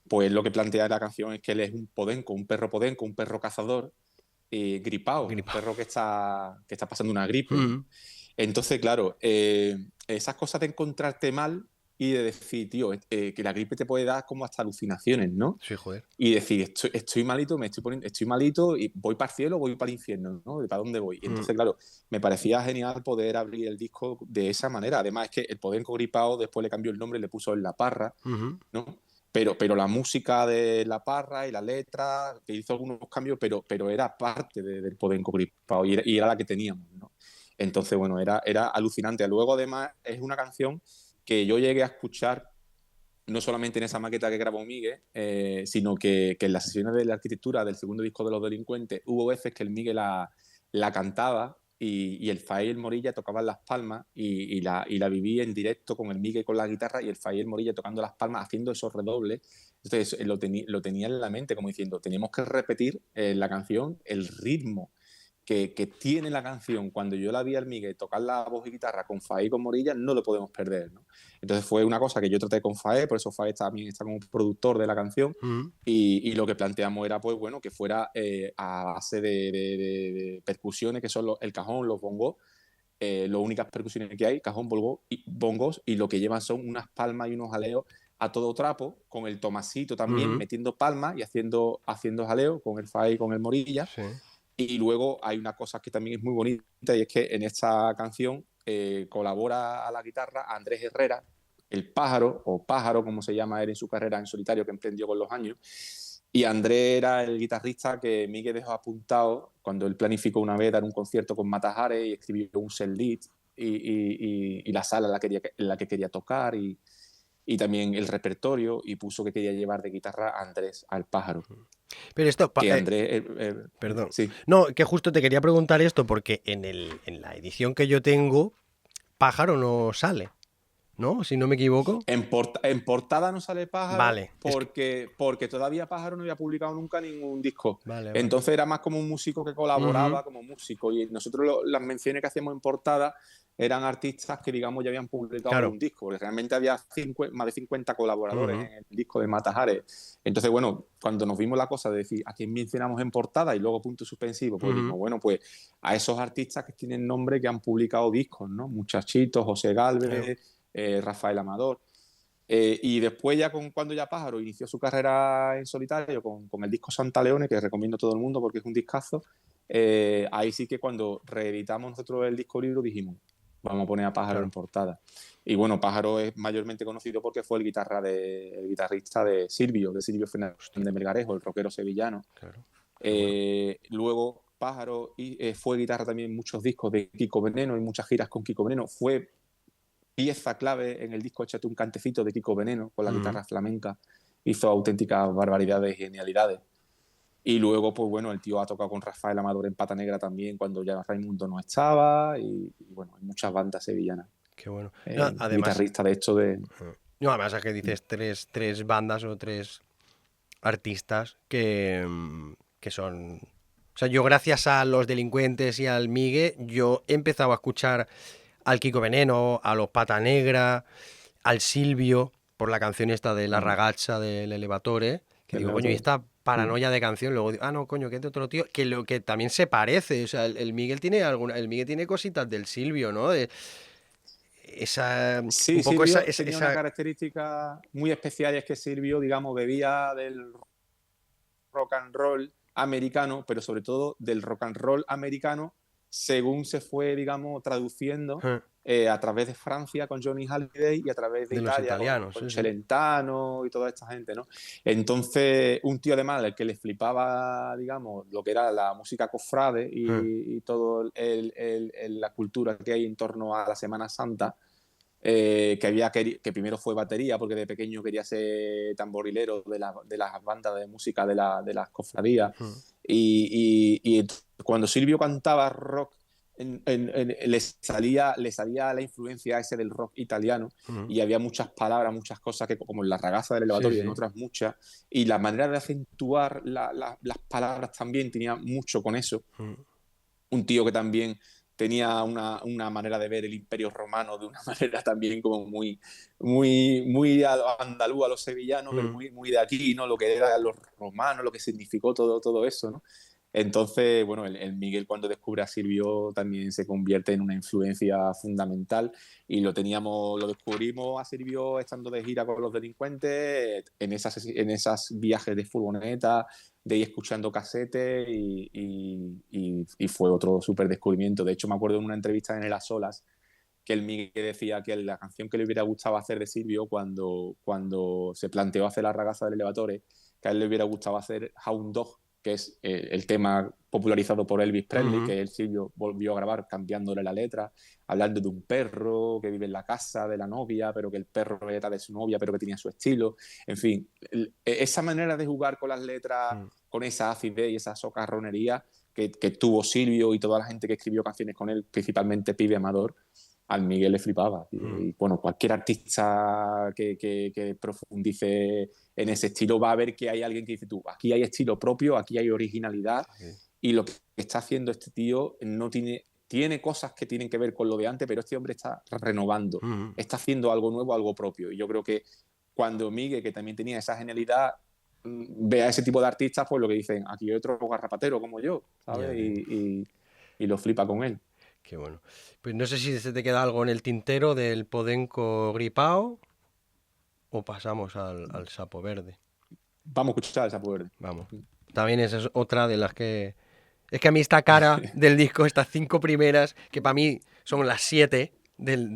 pues lo que plantea la canción es que él es un podenco, un perro cazador, gripao, un Gripao. perro que está pasando una gripe, ¿no? Ujú. Entonces, claro, esas cosas de encontrarte mal y de decir, tío, que la gripe te puede dar como hasta alucinaciones, ¿no? Sí, joder. Y decir, estoy malito, estoy malito y voy para el cielo o voy para el infierno, ¿no? ¿Para dónde voy? Y entonces, claro, me parecía genial poder abrir el disco de esa manera. Además, es que el Podenco Gripao después le cambió el nombre y le puso en La Parra, Ujú. ¿no? Pero la música de La Parra y la letra, que hizo algunos cambios, pero era parte del Podenco Gripao y era la que teníamos, ¿no? Entonces, bueno, era alucinante. Luego, además, es una canción que yo llegué a escuchar no solamente en esa maqueta que grabó Miguel, sino que en las sesiones de la arquitectura del segundo disco de Los Delincuentes hubo veces que el Miguel la cantaba y el Faé y el Morilla tocaban las palmas y la viví en directo con el Miguel con la guitarra y el Faé y el Morilla tocando las palmas, haciendo esos redobles. Entonces lo tenía en la mente como diciendo, tenemos que repetir en la canción el ritmo que tiene la canción. Cuando yo la vi al Miguel tocar la voz y guitarra con Faé y con Morilla, no lo podemos perder, ¿no? Entonces fue una cosa que yo traté con Faé, por eso Faé también está como productor de la canción, Ujú. y lo que planteamos era, pues bueno, que fuera a base de percusiones, que son el cajón, los bongos, las únicas percusiones que hay, cajón, bongos, y lo que llevan son unas palmas y unos jaleos a todo trapo, con el Tomasito también Ujú. metiendo palmas y haciendo jaleo con el Faé y con el Morilla. Sí. Y luego hay una cosa que también es muy bonita, y es que en esta canción colabora a la guitarra Andrés Herrera, el pájaro, o pájaro como se llama él en su carrera en solitario que emprendió con los años. Y Andrés era el guitarrista que Miguel dejó apuntado cuando él planificó una vez dar un concierto con Matajares y escribió un set list y la sala en la que quería tocar y también el repertorio, y puso que quería llevar de guitarra a Andrés, al pájaro. Pero esto, Que Andrés... perdón. sí. No, que justo te quería preguntar esto porque en la edición que yo tengo, pájaro no sale, ¿no? Si no me equivoco. En portada no sale Pájaro Vale, es que... porque todavía Pájaro no había publicado nunca ningún disco. Vale, vale. Entonces era más como un músico que colaboraba como músico. Y nosotros las menciones que hacíamos en portada eran artistas que, digamos, ya habían publicado Claro. algún disco, porque realmente había más de 50 colaboradores Ujú. en el disco de Matajares. Entonces, bueno, cuando nos vimos la cosa de decir a quién mencionamos en portada y luego punto suspensivo, pues dijimos, bueno, pues a esos artistas que tienen nombre, que han publicado discos, ¿no? Muchachito, José Galvez, Rafael Amador. Y después ya cuando ya Pájaro inició su carrera en solitario con el disco Santa Leone, que recomiendo a todo el mundo porque es un discazo, ahí sí que cuando reeditamos nosotros el disco libro dijimos, vamos a poner a Pájaro en portada. Y bueno, Pájaro es mayormente conocido porque fue el guitarrista de Silvio Fernández de Melgarejo, el rockero sevillano. Claro. Luego Pájaro fue guitarra también en muchos discos de Kiko Veneno y muchas giras con Kiko Veneno. Fue pieza clave en el disco Échate un cantecito de Kiko Veneno con la guitarra flamenca. Hizo auténticas barbaridades y genialidades. Y luego, pues bueno, el tío ha tocado con Rafael Amador en Pata Negra también cuando ya Raimundo no estaba. Y bueno, hay muchas bandas sevillanas. Qué bueno. No, además, guitarrista de hecho de... No, además es que dices tres bandas o tres artistas que son... O sea, yo gracias a Los Delincuentes y al Migue, yo he empezado a escuchar al Kiko Veneno, a los Pata Negra, al Silvio, por la canción esta de La Ragazza del Elevatore, que digo, coño, y esta paranoia de canción, luego digo, no, coño, que es de otro tío, que lo que también se parece, o sea, el Miguel tiene cositas del Silvio, ¿no? De esa... Sí, un poco Silvio esa tenía una característica muy especial, y es que Silvio, digamos, bebía del rock and roll americano, pero sobre todo del rock and roll americano según se fue, digamos, traduciendo a través de Francia con Johnny Hallyday y a través de Italia los italianos, con sí, Celentano y toda esta gente, ¿no? Entonces, un tío además al que le flipaba, digamos, lo que era la música cofrade y todo la cultura que hay en torno a la Semana Santa, que primero fue batería porque de pequeño quería ser tamborilero de las bandas de música de las cofradías. Y cuando Silvio cantaba rock le salía la influencia ese del rock italiano y había muchas palabras, muchas cosas que como en La ragazza del elevatorio y en otras muchas, y la manera de acentuar las palabras también tenía mucho con eso. Un tío que también tenía una manera de ver el Imperio Romano de una manera también como muy andaluz a los sevillanos, pero muy de aquí, ¿no? Lo que eran los romanos, lo que significó todo eso, ¿no? Entonces, bueno, el Miguel cuando descubre a Silvio también se convierte en una influencia fundamental y lo descubrimos a Silvio estando de gira con Los Delincuentes en esas viajes de furgoneta, de ir escuchando casetes y fue otro súper descubrimiento. De hecho, me acuerdo en una entrevista en El A Solas que el Miguel decía que la canción que le hubiera gustado hacer de Silvio cuando se planteó hacer La ragazza del elevatorio, que a él le hubiera gustado hacer Hound Dog, que es el tema popularizado por Elvis Presley, que el Silvio volvió a grabar cambiándole la letra, hablando de un perro que vive en la casa de la novia, pero que el perro era de su novia, pero que tenía su estilo. En fin, esa manera de jugar con las letras, con esa acidez y esa socarronería que tuvo Silvio y toda la gente que escribió canciones con él, principalmente Pibe Amador, al Miguel le flipaba. Y bueno, cualquier artista que profundice en ese estilo va a ver que hay alguien que dice, tú, aquí hay estilo propio, aquí hay originalidad, y lo que está haciendo este tío no tiene cosas que tienen que ver con lo de antes, pero este hombre está renovando, está haciendo algo nuevo, algo propio. Y yo creo que cuando Miguel, que también tenía esa genialidad, ve a ese tipo de artistas, pues lo que dicen, aquí hay otro garrapatero como yo, ¿sabes? Y lo flipa con él. Qué bueno. Pues no sé si se te queda algo en el tintero del Podenco gripao o pasamos al Sapo Verde. Vamos a escuchar el Sapo Verde. Vamos. También esa es otra de las que... Es que a mí esta cara del disco, estas 5 primeras, que para mí son las 7 del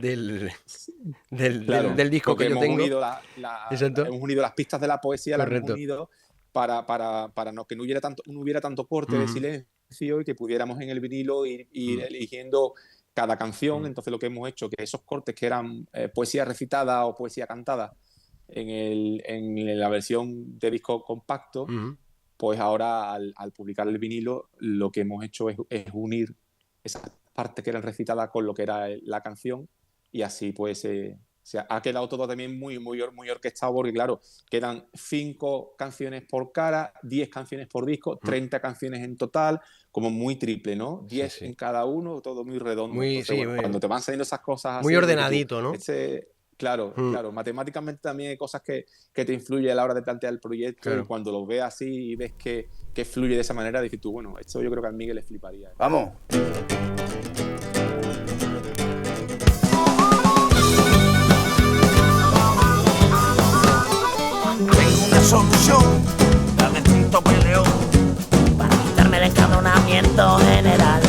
disco que yo tengo. Hemos unido las pistas de la poesía, correcto, las hemos unido para que no hubiera tanto corte de silencio y que pudiéramos en el vinilo ir eligiendo cada canción. Entonces lo que hemos hecho, que esos cortes que eran poesía recitada o poesía cantada en la versión de disco compacto, pues ahora al publicar el vinilo lo que hemos hecho es unir esas partes que eran recitadas con lo que era la canción, y así pues se ha quedado todo también muy orquestado, porque claro, quedan 5 canciones por cara, 10 canciones por disco, 30 canciones en total, como muy triple, ¿no? 10 en cada uno, todo muy redondo. Entonces, cuando te van saliendo esas cosas muy así, ordenadito, ¿no? Claro, matemáticamente también hay cosas que te influyen a la hora de plantear el proyecto, y cuando lo ves así y ves que fluye de esa manera, dices tú, bueno, esto yo creo que a Miguel le fliparía. ¡Vamos! Tengo una solución, la del Tinto Peleón, para quitarme el encabronamiento general.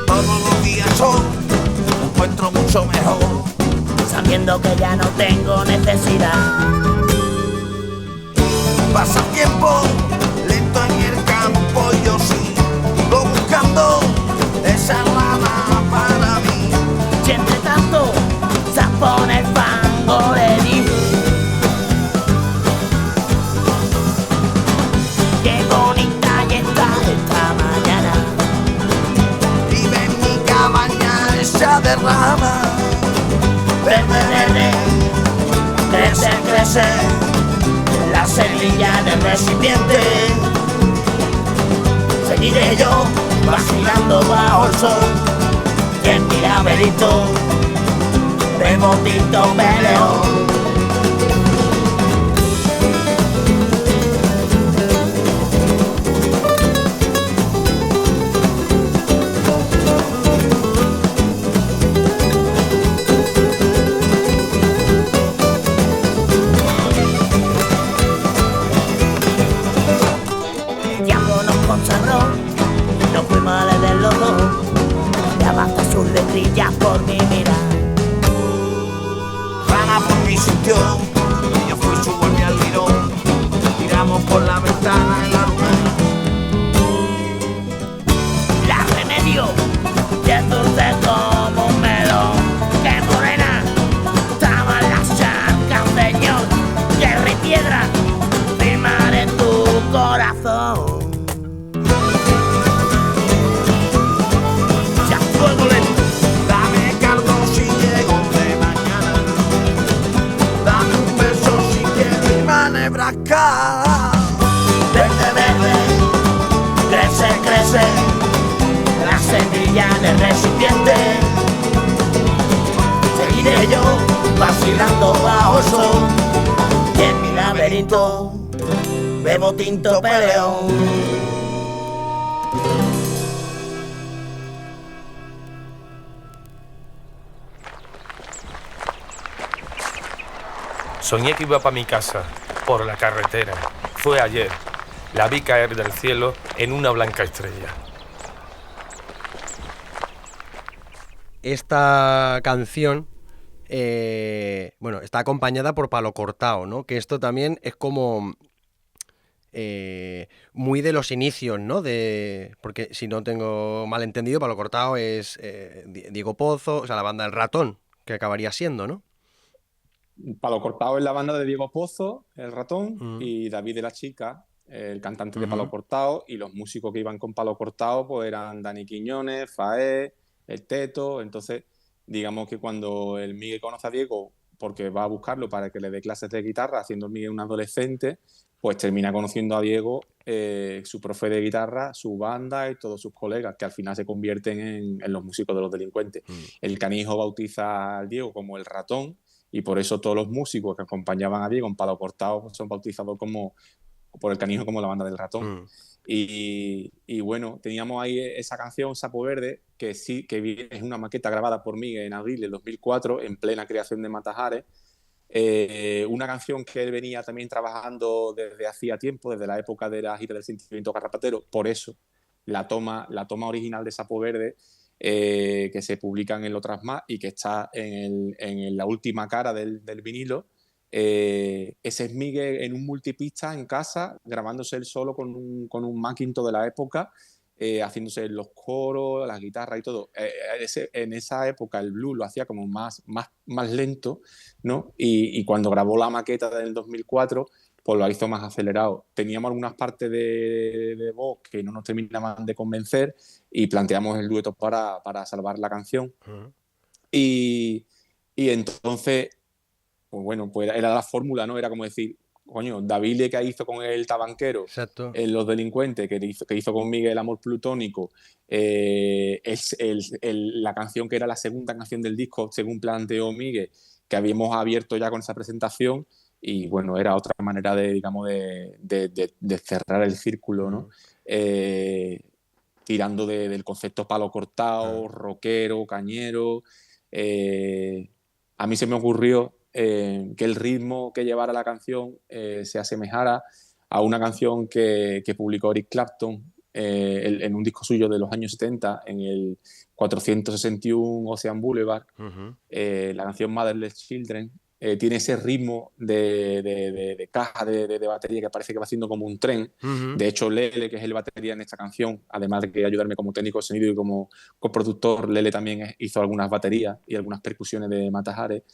Todos los días son encuentro mucho mejor, sabiendo que ya no tengo necesidad. Pasa el tiempo lento en el campo y yo sigo buscando esa rama para mí. Y entre tanto, zapón el fango le di. Qué bonita y está esta mañana. Vive en mi cabaña esa derrama. Verde, verde, crece, crece, la semilla del recipiente. Seguiré yo vacilando bajo el sol, y en mi laberinto bebo Tinto Peleón. No fui mal de los dos, ya basta sus letrillas por mi mirar. Rana por mi sitio, y yo fui su guardia al lirón. Tiramos por la ventana en la luna. La remedio, que es dulce como un melón. Que morena, estaban las charcas, señor. Tierra y piedra, firmar en tu corazón. recipiente. Seguiré yo vacilando bajo el sol. Y en mi laberinto bebo tinto peleón. Soñé que iba para mi casa, por la carretera. Fue ayer. La vi caer del cielo en una blanca estrella. Esta canción, bueno, está acompañada por Palo Cortao, ¿no? Que esto también es como muy de los inicios, ¿no? Porque si no tengo mal entendido, Palo Cortao es Diego Pozo, o sea, la banda El Ratón, que acabaría siendo, ¿no? Palo Cortao es la banda de Diego Pozo, El Ratón, y David de la Chica, el cantante de Palo Cortao, y los músicos que iban con Palo Cortao pues eran Dani Quiñones, Faé, el Teto. Entonces, digamos que cuando el Miguel conoce a Diego, porque va a buscarlo para que le dé clases de guitarra, siendo el Miguel un adolescente, pues termina conociendo a Diego, su profe de guitarra, su banda y todos sus colegas, que al final se convierten en los músicos de Los Delincuentes. El Canijo bautiza al Diego como El Ratón, y por eso todos los músicos que acompañaban a Diego en Palo Cortao son bautizados por el Canijo como la banda del Ratón. Y bueno, teníamos ahí esa canción, Sapo Verde, que sí, que es una maqueta grabada por mí en abril del 2004, en plena creación de Matajares. Una canción que él venía también trabajando desde hacía tiempo, desde la época de la gira del Sentimiento Garrapatero. Por eso la toma original de Sapo Verde, que se publican en Otras Más y que está en la última cara del vinilo. Ese es Miguel en un multipista en casa, grabándose él solo con un Macintosh de la época, haciéndose los coros, las guitarras y todo. En esa época el blues lo hacía como más lento, ¿no? Y cuando grabó la maqueta del 2004, pues lo hizo más acelerado. Teníamos algunas partes de voz que no nos terminaban de convencer y planteamos el dueto para salvar la canción. Y entonces, pues bueno, pues era la fórmula, ¿no? Era como decir, coño, David que hizo con el Tabanquero, en Los Delincuentes, que hizo con Miguel Amor Plutónico, es la canción que era la segunda canción del disco, según planteó Miguel, que habíamos abierto ya con esa presentación. Y bueno, era otra manera de, digamos, de cerrar el círculo, ¿no? Tirando del concepto Palo Cortao, rockero, cañero. A mí se me ocurrió que el ritmo que llevara la canción se asemejara a una canción que publicó Eric Clapton en un disco suyo de los años 70, en el 461 Ocean Boulevard, la canción Motherless Children. Tiene ese ritmo de caja de batería que parece que va haciendo como un tren. De hecho, Lele, que es el batería en esta canción, además de que ayudarme como técnico de sonido y como coproductor, Lele también hizo algunas baterías y algunas percusiones de Matajares.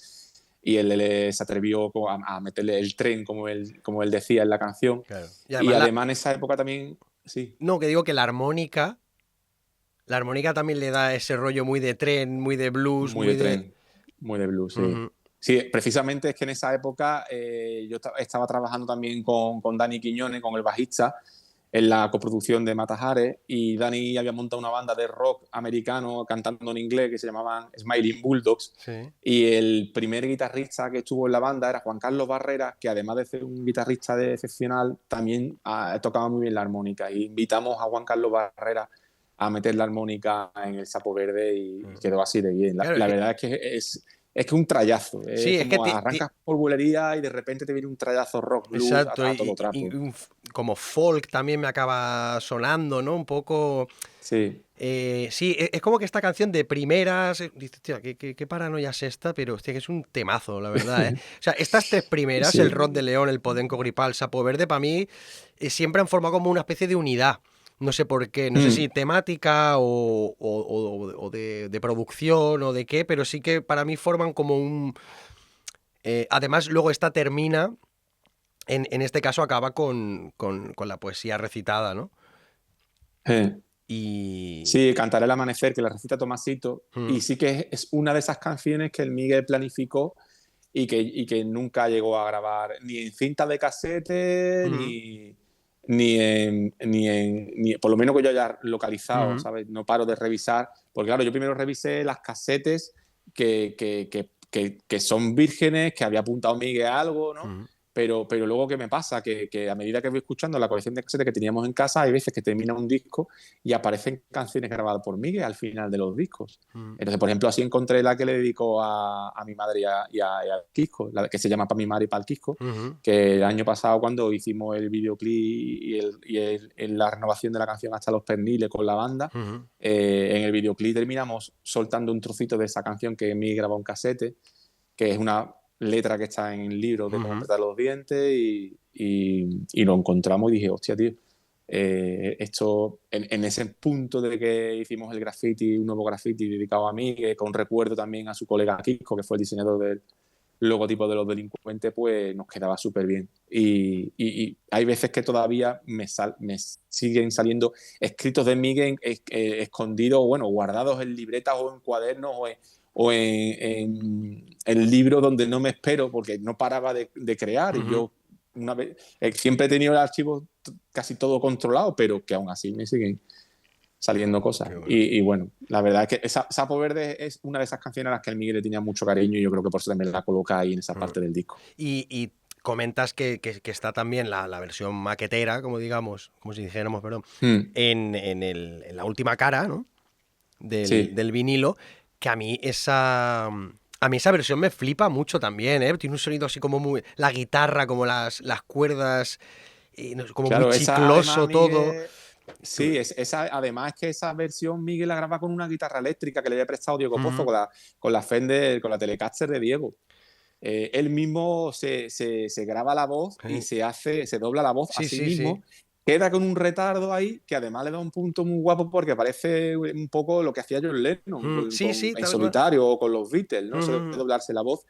Y Lele se atrevió a meterle el tren, como él decía en la canción. Claro. Y además en esa época también... Sí. No, que digo que la armónica también le da ese rollo muy de tren, muy de blues. Muy de tren, muy de blues, sí. Sí, precisamente es que en esa época yo estaba trabajando también con Dani Quiñones, con el bajista, en la coproducción de Matajares, y Dani había montado una banda de rock americano cantando en inglés que se llamaban Smiling Bulldogs. Y el primer guitarrista que estuvo en la banda era Juan Carlos Barrera, que además de ser un guitarrista excepcional, también tocaba muy bien la armónica. Y invitamos a Juan Carlos Barrera a meter la armónica en el Sapo Verde y quedó así de bien. La verdad es que es un trayazo. Sí, es como arrancas por bulería y de repente te viene un trayazo rock, blues, a todo trapo. Y como folk también me acaba sonando, ¿no? Un poco... Sí. Sí, es como que esta canción de primeras... Dices, tío, qué paranoia es esta, pero hostia, que es un temazo, la verdad, ¿eh? O sea, estas tres primeras, el Rod de León, el Podenco Gripal, Sapo Verde, para mí siempre han formado como una especie de unidad. No sé por qué, no sé si temática o de producción o de qué, pero sí que para mí forman como un... además, luego esta termina, en este caso acaba con la poesía recitada, ¿no? Sí, Cantaré el amanecer, que la recita Tomasito, y sí que es una de esas canciones que el Miguel planificó y que nunca llegó a grabar ni en cinta de casete, ni... por lo menos que yo haya localizado, Ujú. ¿sabes? No paro de revisar, porque claro, yo primero revisé las casetes que son vírgenes, que había apuntado Miguel a algo, ¿no? Ujú. Pero luego, ¿qué me pasa? Que a medida que voy escuchando la colección de casetes que teníamos en casa, hay veces que termina un disco y aparecen canciones grabadas por Miguel al final de los discos. Ujú. Entonces, por ejemplo, así encontré la que le dedicó a mi madre y al Quisco, la que se llama Para mi madre y para el Quisco, Ujú. que el año pasado cuando hicimos el videoclip en la renovación de la canción Hasta los Perniles con la banda, Ujú. en el videoclip terminamos soltando un trocito de esa canción que Miguel grabó en casete, que es una letra que está en el libro de cómo Ujú. apretar los dientes y lo encontramos y dije, hostia, tío, esto en ese punto de que hicimos el graffiti, un nuevo graffiti dedicado a mí, que con recuerdo también a su colega Kiko, que fue el diseñador del logotipo de los delincuentes, pues nos quedaba súper bien. Y hay veces que todavía me siguen saliendo escritos de Miguel escondidos, bueno, guardados en libretas o en cuadernos en libros donde no me espero porque no paraba de crear. Y Ujú. yo una vez, siempre he tenido el archivo casi todo controlado, pero que aún así me siguen saliendo cosas. Qué bueno. Y bueno, la verdad es que Sapo Verde es una de esas canciones a las que el Miguel le tenía mucho cariño y yo creo que por eso también la coloca ahí en esa Ujú. parte del disco. Y comentas que está también la versión maquetera, como digamos, como si dijéramos, perdón, Mm, en la última cara, ¿no? sí, Del vinilo, que a mí esa versión me flipa mucho también, ¿eh? Tiene un sonido así como muy... La guitarra, como las cuerdas, no sé, como muy claro, esa además chicloso todo. Miguel... Sí, además que esa versión Miguel la graba con una guitarra eléctrica que le había prestado Diego Pozo Ujú. con la Fender, con la Telecaster de Diego. Él mismo se graba la voz y Sí, se dobla la voz a sí, sí sí, sí. mismo. Queda con un retardo ahí que además le da un punto muy guapo porque parece un poco lo que hacía John Lennon Sí, sí, en tal cual. solitario o con los Beatles, ¿no? Eso de Ujú. doblarse la voz.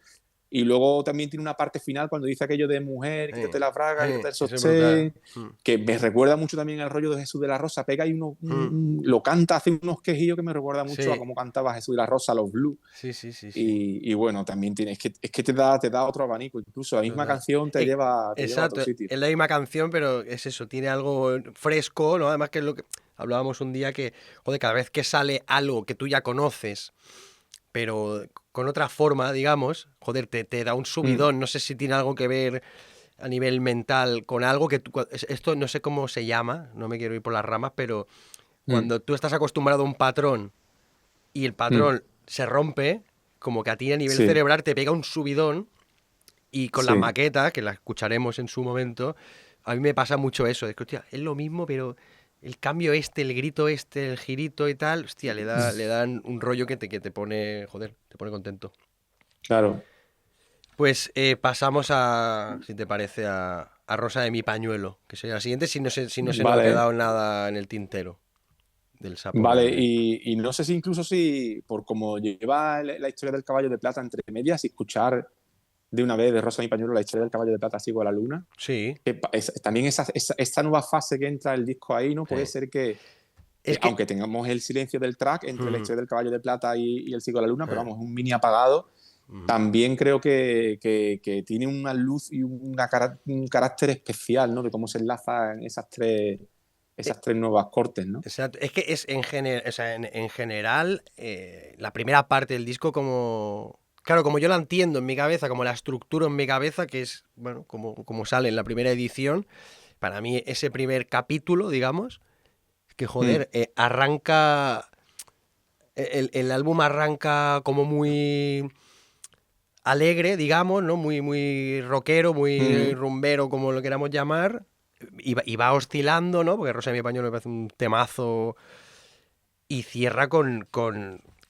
Y luego también tiene una parte final cuando dice aquello de mujer, Sí, quítate la braga, quítate el eso es brutal. sostén, que me recuerda mucho también al rollo de Jesús de la Rosa. Pega y lo canta, hace unos quejillos que me recuerda mucho a Sí, cómo cantaba Jesús de la Rosa, los blues. sí, sí, sí, sí. Y bueno, también tiene, es que te da otro abanico, incluso la misma Total. canción te lleva a otro Exacto, sitio. es la misma canción, pero es eso, tiene algo fresco, ¿no? Además que es lo que hablábamos un día que, joder, cada vez que sale algo que tú ya conoces, pero con otra forma, digamos, joder, te da un Mm, subidón. No sé si tiene algo que ver a nivel mental con algo que esto no sé cómo se llama, no me quiero ir por las ramas, pero mm, cuando tú estás acostumbrado a un patrón y el mm. patrón se rompe, como que a ti a nivel Sí, cerebral te pega un subidón y con la sí. maqueta, que la escucharemos en su momento, a mí me pasa mucho eso, es que, hostia, es lo mismo, pero el cambio este, el grito este, el girito y tal, hostia, le dan un rollo que te pone, joder, te pone contento. Claro. Pues pasamos a, si te parece, a Rosa de mi pañuelo, que sería la siguiente, si no se nos ha Vale, quedado nada en el tintero del sapo vale. verde. Y no sé si incluso si, por como lleva la historia del caballo de plata entre medias, y escuchar de una vez de Rosa y Pañuelo la historia del caballo de plata sigo a la luna, Sí, que también esta nueva fase que entra el disco ahí, ¿no? Puede sí. ser que, Es que... aunque tengamos el silencio del track entre la Ujú, historia del caballo de plata y el sigo a la luna, pero eh, vamos, es un mini apagado. ujú. También creo que tiene una luz y un carácter especial, ¿no? De cómo se enlazan esas tres nuevas cortes, ¿no? Exacto. Es que es o sea, en general, la primera parte del disco como... Claro, como yo la entiendo en mi cabeza, como la estructuro en mi cabeza, que es, bueno, como sale en la primera edición, para mí ese primer capítulo, digamos, que Mm, joder, arranca... El álbum arranca como muy alegre, digamos, ¿no? Muy, muy rockero, muy mm, rumbero, como lo queramos llamar, y va oscilando, ¿no? Porque Rosa de mi pañuelo me parece un temazo. Y cierra con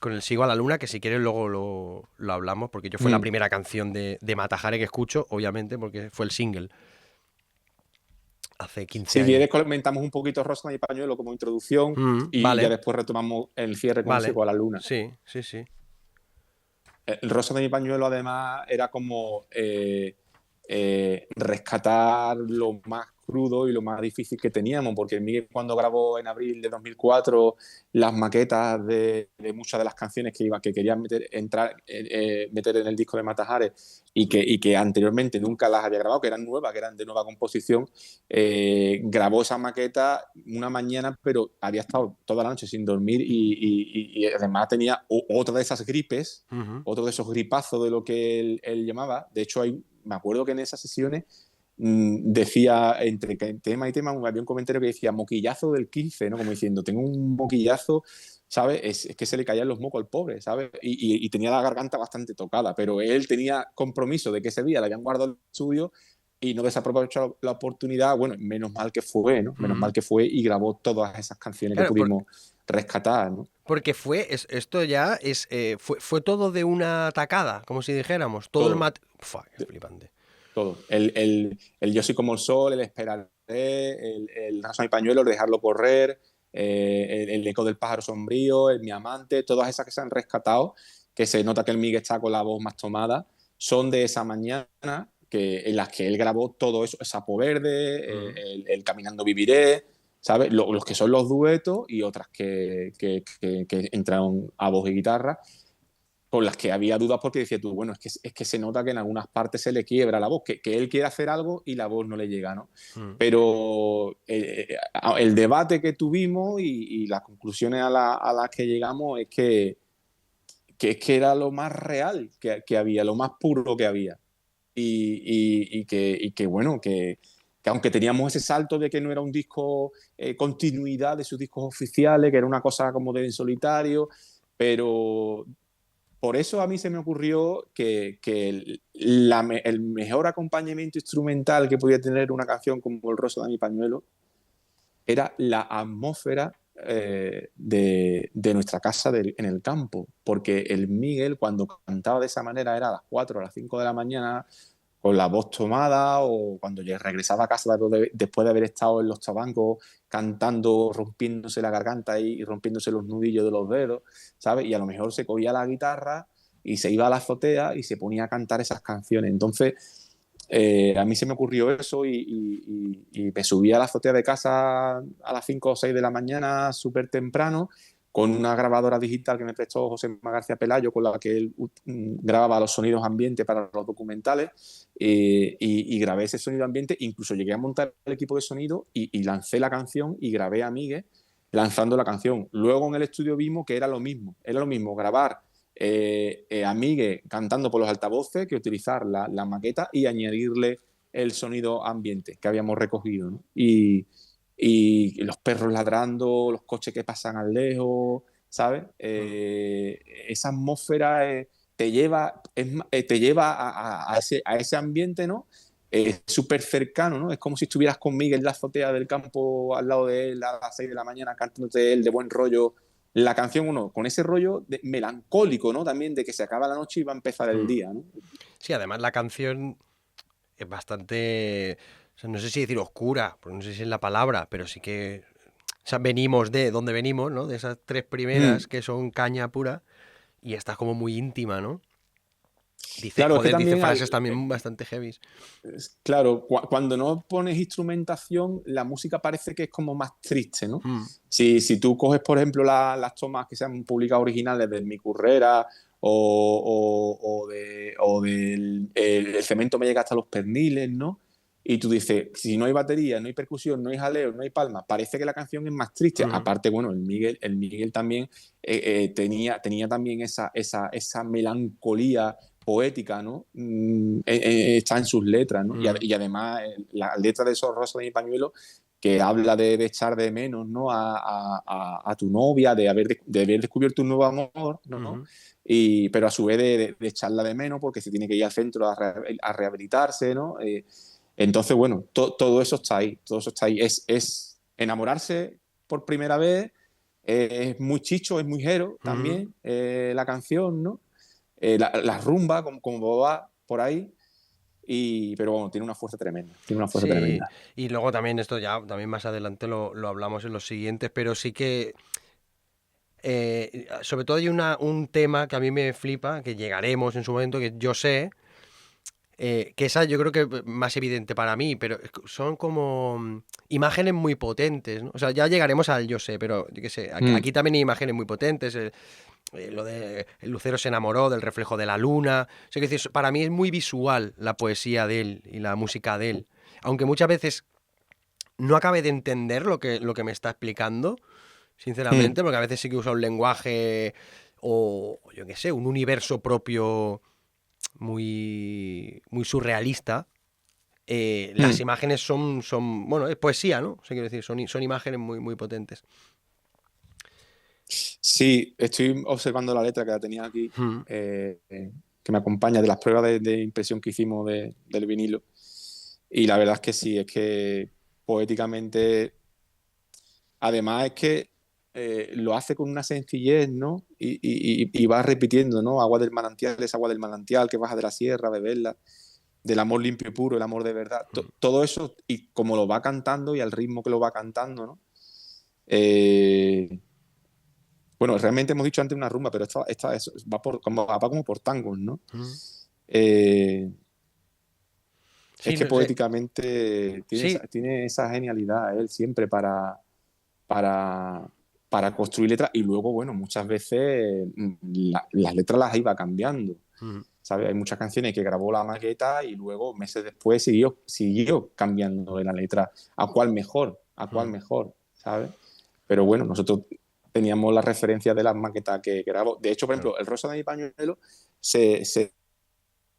el Sigo a la Luna, que si quieres luego lo hablamos, porque yo fue la mm. primera canción de Matajare que escucho, obviamente, porque fue el single hace 15 Si años. quieres, comentamos un poquito Rosa y Pañuelo como introducción y ya Vale, después retomamos el cierre con vale. Sigo a la Luna. Sí, sí, sí. El Rosa de mi pañuelo, además, era como rescatar lo más crudo y lo más difícil que teníamos, porque Miguel, cuando grabó en abril de 2004 las maquetas de muchas de las canciones que quería meter en el disco de Matajares y que anteriormente nunca las había grabado, que eran nuevas, que eran de nueva composición, grabó esa maqueta una mañana, pero había estado toda la noche sin dormir y además tenía otra de esas gripes, otro de esos gripazos de lo que él llamaba. De hecho, me acuerdo que en esas sesiones decía, entre tema y tema, había un comentario que decía moquillazo del 15, ¿no? Como diciendo, tengo un moquillazo, ¿sabes? Es que se le caían los mocos al pobre, ¿sabes? Y tenía la garganta bastante tocada, pero él tenía compromiso de que ese día le habían guardado el estudio y no desaprovechó la oportunidad. Bueno, menos mal que fue, ¿no? Menos mal que fue y grabó todas esas canciones Claro, que pudimos rescatar, ¿no? porque esto ya fue todo de una tacada, como si dijéramos. Todo Todo. Qué flipante. Todo. El Yo soy como el sol, el esperaré, el Raso mi pañuelo, el dejarlo correr, el eco del pájaro sombrío, el mi amante, todas esas que se han rescatado, que se nota que el Miguel está con la voz más tomada, son de esa mañana en las que él grabó todo eso, Sapo Verde, el Caminando Viviré, ¿sabes? Los que son los duetos y otras que entraron a voz y guitarra, con las que había dudas porque decía tú, bueno, es que se nota que en algunas partes se le quiebra la voz, que él quiere hacer algo y la voz no le llega, ¿no? Pero el debate que tuvimos y las conclusiones a las que llegamos es que era lo más real que había, lo más puro que había. Y que bueno, que aunque teníamos ese salto de que no era un disco continuidad de sus discos oficiales, que era una cosa como de en solitario, pero por eso a mí se me ocurrió que el mejor acompañamiento instrumental que podía tener una canción como El rosa de mi pañuelo era la atmósfera de nuestra casa en el campo, porque el Miguel cuando cantaba de esa manera era a las 4 o a las 5 de la mañana con la voz tomada, o cuando regresaba a casa después de haber estado en los tabancos cantando, rompiéndose la garganta y rompiéndose los nudillos de los dedos, ¿sabes? Y a lo mejor se cogía la guitarra y se iba a la azotea y se ponía a cantar esas canciones. Entonces, a mí se me ocurrió eso y me subí a la azotea de casa a las 5 o 6 de la mañana, súper temprano, con una grabadora digital que me prestó José García Pelayo, con la que él grababa los sonidos ambiente para los documentales, y grabé ese sonido ambiente. Incluso llegué a montar el equipo de sonido y lancé la canción y grabé a Miguel lanzando la canción. Luego en el estudio vimos que era lo mismo grabar a Miguel cantando por los altavoces que utilizar la maqueta y añadirle el sonido ambiente que habíamos recogido, ¿no? Y los perros ladrando, los coches que pasan al lejos, ¿sabes? Esa atmósfera te lleva a ese ambiente, ¿no? Súper cercano, ¿no? Es como si estuvieras con Miguel en la azotea del campo al lado de él a las 6 de la mañana cantándote él de buen rollo la canción, uno con ese rollo melancólico, ¿no? También de que se acaba la noche y va a empezar el día, ¿no? Sí, además la canción es bastante, o sea, no sé si decir oscura, porque no sé si es la palabra, pero sí que, o sea, venimos de donde venimos, ¿no? De esas tres primeras que son caña pura, y esta es como muy íntima, ¿no? Claro, es que Dice también frases también bastante heavy. claro, cuando no pones instrumentación, la música parece que es como más triste, ¿no? Si tú coges, por ejemplo, las tomas que se han publicado originales de Mi Currera o del el cemento me llega hasta los perniles, ¿no? Y tú dices, si no hay batería, no hay percusión, no hay jaleo, no hay palmas, parece que la canción es más triste. Aparte, bueno, el Miguel también tenía también esa melancolía poética, ¿no? Está en sus letras, ¿no? Y además la letra de esos Rosas de mi pañuelo, que habla de echar de menos, ¿no? a tu novia, de haber descubierto un nuevo amor, ¿no? Pero a su vez de echarla de menos porque se tiene que ir al centro a rehabilitarse, ¿no? Entonces, bueno, todo eso está ahí, Es enamorarse por primera vez, es muy chicho, es muy jero también la canción, ¿no? La rumba, como va por ahí, pero bueno, tiene una fuerza tremenda. Y luego también esto ya, también más adelante lo hablamos en los siguientes, pero sí que, sobre todo hay un tema que a mí me flipa, que llegaremos en su momento, que yo sé, que esa yo creo que es más evidente para mí, pero son como imágenes muy potentes, ¿no? O sea, ya llegaremos al yo sé, pero yo qué sé, aquí también hay imágenes muy potentes, lo de el lucero se enamoró del reflejo de la luna. O sea, que decir, para mí es muy visual la poesía de él y la música de él, aunque muchas veces no acabe de entender lo que me está explicando, sinceramente, porque a veces sí que usa un lenguaje o yo qué sé, un universo propio muy, muy surrealista. Las imágenes son, bueno, es poesía, ¿no? O sea, quiero decir, son imágenes muy, muy potentes. Sí, estoy observando la letra que la tenía aquí, que me acompaña de las pruebas de impresión que hicimos del vinilo. Y la verdad es que sí, es que poéticamente, además es que lo hace con una sencillez, ¿no? Y va repitiendo, ¿no? Agua del manantial es agua del manantial que baja de la sierra, beberla, del amor limpio y puro, el amor de verdad. Todo eso, y como lo va cantando y al ritmo que lo va cantando, ¿no? Bueno, realmente hemos dicho antes una rumba, pero esta va como por tangos, ¿no? Sí, es que no sé. poéticamente Sí. tiene esa genialidad él siempre para construir letras, y luego, bueno, muchas veces las letras las iba cambiando. ¿Sabes? Hay muchas canciones que grabó la maqueta y luego meses después siguió cambiando la letra a cuál mejor, ¿sabes? Pero bueno, nosotros teníamos la referencia de las maquetas que grabó. De hecho, por ejemplo, El rosa de mi pañuelo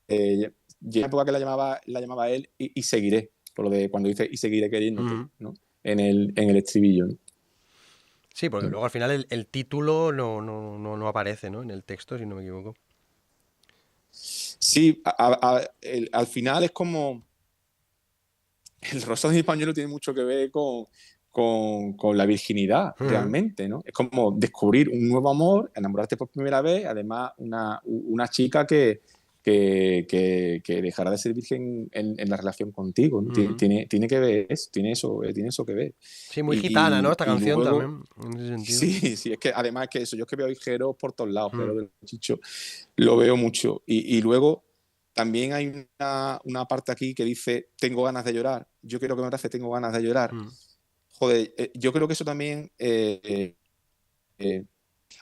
llega época que la llamaba él y seguiré, por lo de cuando dice y seguiré queriéndote, ¿no? En el estribillo, ¿no? Sí, porque luego al final el título no aparece, ¿no? En el texto, si no me equivoco. Sí, al final es como... El rosa de mi pañuelo tiene mucho que ver con la virginidad, realmente, ¿no? Es como descubrir un nuevo amor, enamorarte por primera vez, además una chica que dejará de ser virgen en la relación contigo, ¿no? Tiene que ver eso, tiene eso que ver. Sí, muy gitana, ¿no? Esta canción luego, también, en ese sentido. Sí, es que además es que eso, yo es que veo hijeros por todos lados, pero del Chicho lo veo mucho. Y luego también hay una parte aquí que dice, tengo ganas de llorar, yo quiero que me abrace, tengo ganas de llorar. Joder, yo creo que eso también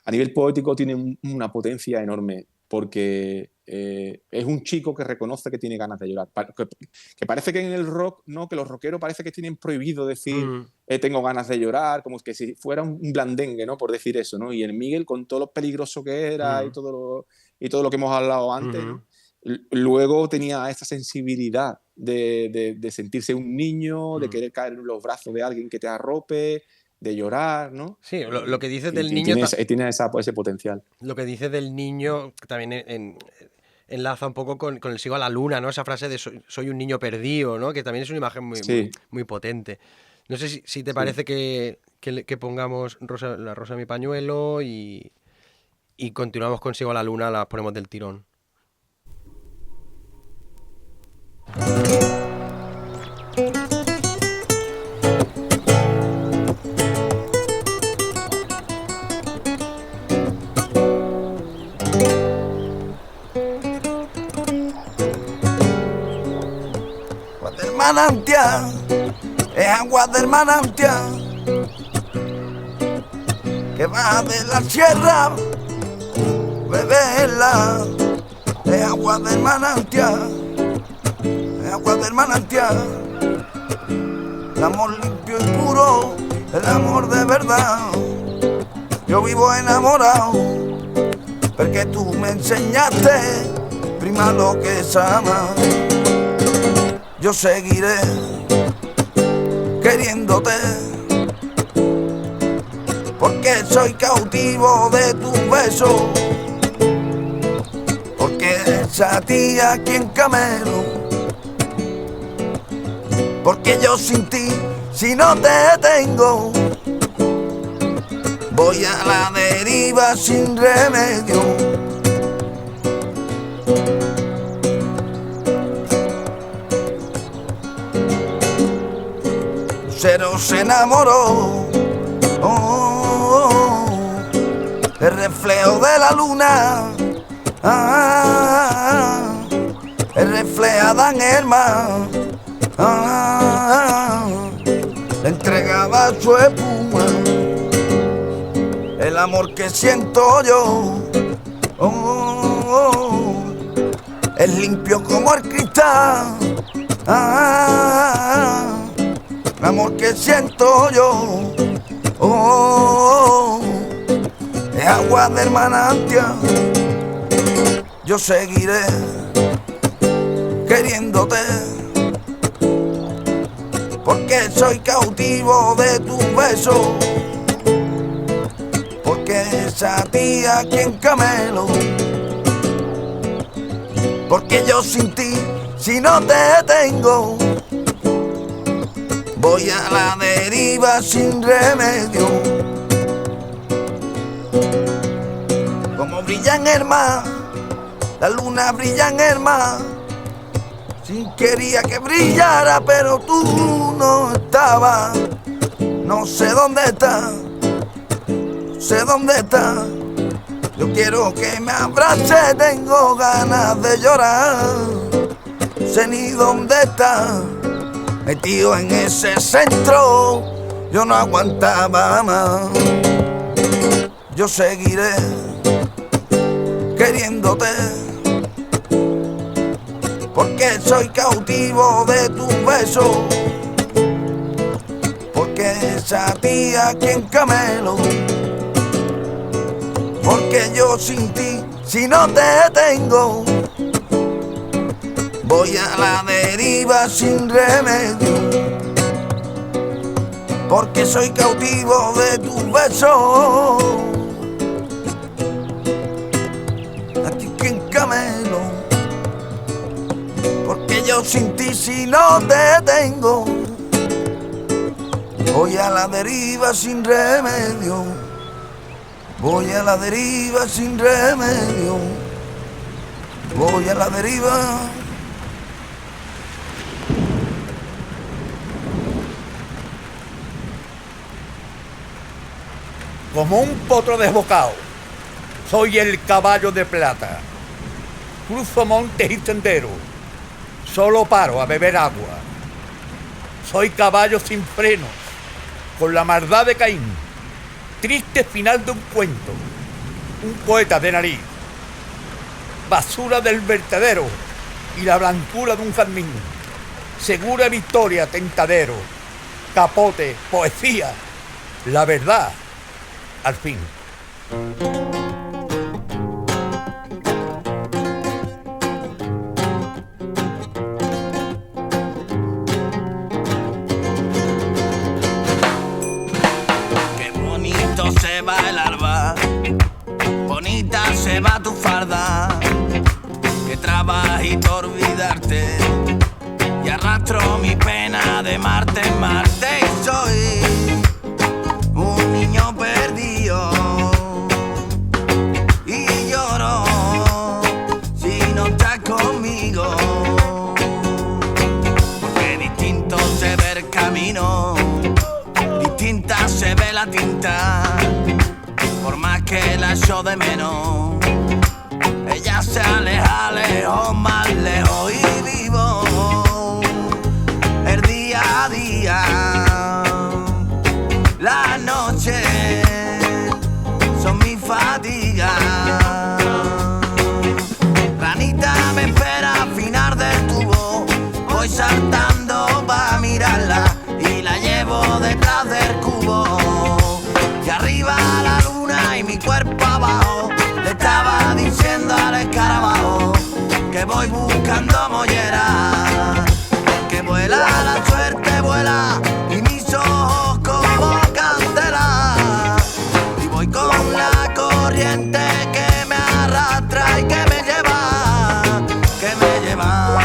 a nivel poético tiene una potencia enorme, porque es un chico que reconoce que tiene ganas de llorar. Que parece que en el rock, ¿no? Que los rockeros parece que tienen prohibido decir tengo ganas de llorar, como que si fuera un blandengue, ¿no? Por decir eso, ¿no? Y el Miguel, con todo lo peligroso que era y todo lo que hemos hablado antes, ¿no? Luego tenía esta sensibilidad de sentirse un niño, de querer caer en los brazos de alguien que te arrope, de llorar, ¿no? Sí, lo que dices del niño... Tiene ese potencial. Lo que dices del niño también enlaza un poco con el sigo a la luna, ¿no? Esa frase de soy un niño perdido, ¿no? Que también es una imagen muy potente. No sé si te parece que pongamos la rosa de mi pañuelo y continuamos con sigo a la luna, las ponemos del tirón. Manantial, es agua del manantial que va de la sierra, beberla, es agua del manantial, es agua del manantial, el amor limpio y puro, el amor de verdad. Yo vivo enamorado porque tú me enseñaste prima lo que es amar. Yo seguiré queriéndote porque soy cautivo de tu beso, porque es a ti a quien camelo, porque yo sin ti, si no te tengo, voy a la deriva sin remedio. Lucero se enamoró, el reflejo de la luna, el reflejo reflejada en el mar. Le entregaba su espuma, el amor que siento yo. Es limpio como el cristal. El amor que siento yo. Es agua del manantial. Yo seguiré queriéndote, porque soy cautivo de tu beso, porque esa tía quien camelo, porque yo sin ti, si no te tengo, voy a la deriva sin remedio. Como brilla en el mar, la luna brilla en el mar. Sin quería que brillara, pero tú no estabas. No sé dónde estás, sé dónde estás. Yo quiero que me abrace, tengo ganas de llorar. Sé ni dónde estás, metido en ese centro. Yo no aguantaba más. Yo seguiré queriéndote, porque soy cautivo de tu beso, porque esa tía quien camelo, porque yo sin ti, si no te tengo, voy a la deriva sin remedio, porque soy cautivo de tu beso. Aquí quien camelo, porque yo sin ti, si no te tengo, voy a la deriva sin remedio, voy a la deriva sin remedio, voy a la deriva. Como un potro desbocado, soy el caballo de plata. Cruzo montes y senderos, solo paro a beber agua. Soy caballo sin frenos, con la maldad de Caín, triste final de un cuento, un poeta de nariz. Basura del vertedero y la blancura de un jazmín. Segura victoria, tentadero, capote, poesía, la verdad, al fin. Qué bonito se va el alba, bonita se va tu farda, que trabajito olvidarte, y arrastro mi pena de Marte en Marte, y soy un niño perdido y lloro si no estás conmigo, porque distinto se ve el camino, distinta se ve la tinta, por más que la echo de menos, ella se aleja lejos, más lejos, y vivo el día a día. Las noches son mi fatiga. Ranita me espera afinar del tubo, voy saltando pa' mirarla y la llevo detrás del cubo. Y arriba la luna y mi cuerpo abajo, le estaba diciendo al escarabajo que voy buscando mollera, que vuela la suerte, vuela, y mis ojos como candela, y voy con la corriente que me arrastra y que me lleva, que me lleva.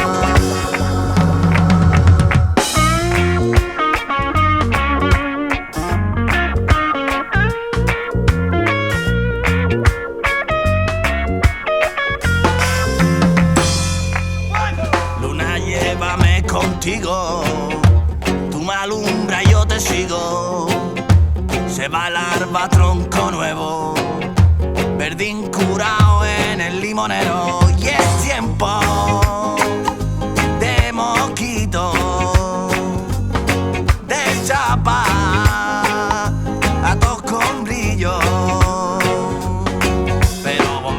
Luna, llévame contigo, tú me alumbras y yo te sigo. Se va el alba, tronco nuevo, verdín curado en el limonero, y es tiempo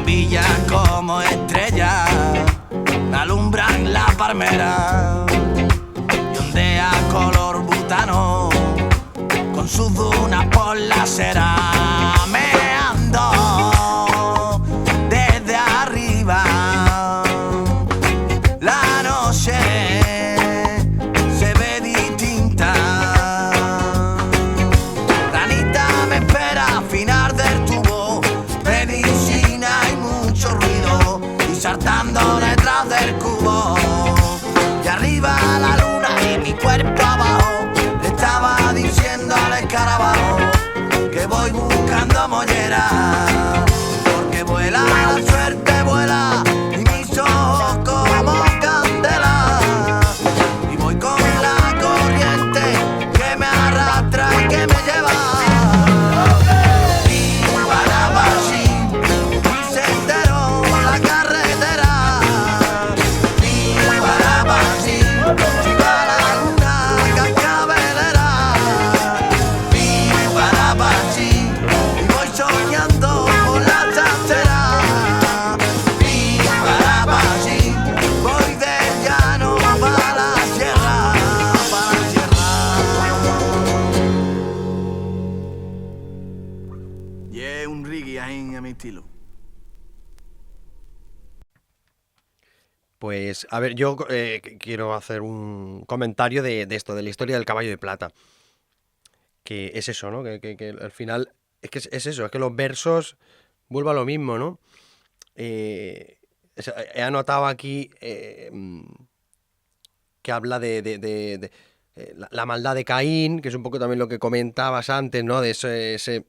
bombillas como estrellas alumbran la palmera y ondea color butano con sus dunas por la acera. Meando desde arriba, la noche se ve distinta. Ranita me espera al final del tubo, medicina y mucho ruido, y saltando detrás del cubo. Y arriba la luna y mi cuerpo abajo, le estaba diciendo al escarabajo que voy buscando mollera, porque vuela la suerte, vuela, y mis ojos como candela, y voy con la corriente que me arrastra y que me lleva. Y Guanabashi, mi sendero, la carretera. Y Guanabashi, si va la luna cascabelera. Y Guanabashi, y voy soñando por la trasera. Y Guanabashi, voy de llano para la sierra, para la sierra. Y es un reggae ahí a mi estilo. Pues, a ver, yo quiero hacer un comentario de esto, de la historia del caballo de plata. Que es eso, ¿no? Que al final es eso, es que los versos vuelvo a lo mismo, ¿no? He anotado aquí que habla de la maldad de Caín, que es un poco también lo que comentabas antes, ¿no? De ese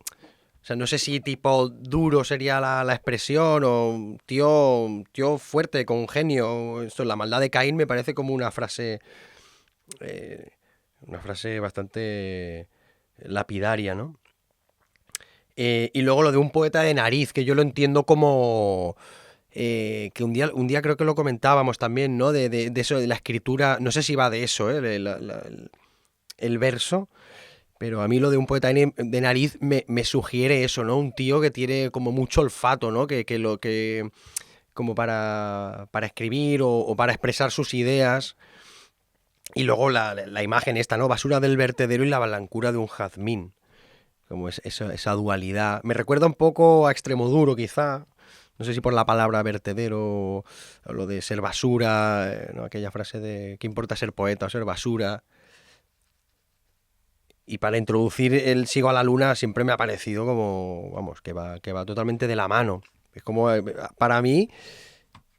o sea, no sé si tipo duro sería la expresión o un tío fuerte, con genio. Esto, la maldad de Caín me parece como una frase bastante lapidaria, ¿no? Y luego lo de un poeta de nariz, que yo lo entiendo como que un día creo que lo comentábamos también, ¿no? De eso, de la escritura, no sé si va de eso, el verso, pero a mí lo de un poeta de nariz me sugiere eso, ¿no? Un tío que tiene como mucho olfato, ¿no? Que como para escribir o para expresar sus ideas. Y luego la imagen esta, ¿no? Basura del vertedero y la blancura de un jazmín. Como esa dualidad. Me recuerda un poco a Extremoduro, quizá. No sé si por la palabra vertedero o lo de ser basura, ¿no? Aquella frase de ¿qué importa ser poeta o ser basura? Y para introducir el Sigo a la Luna siempre me ha parecido como, vamos, que va totalmente de la mano. Es como, para mí,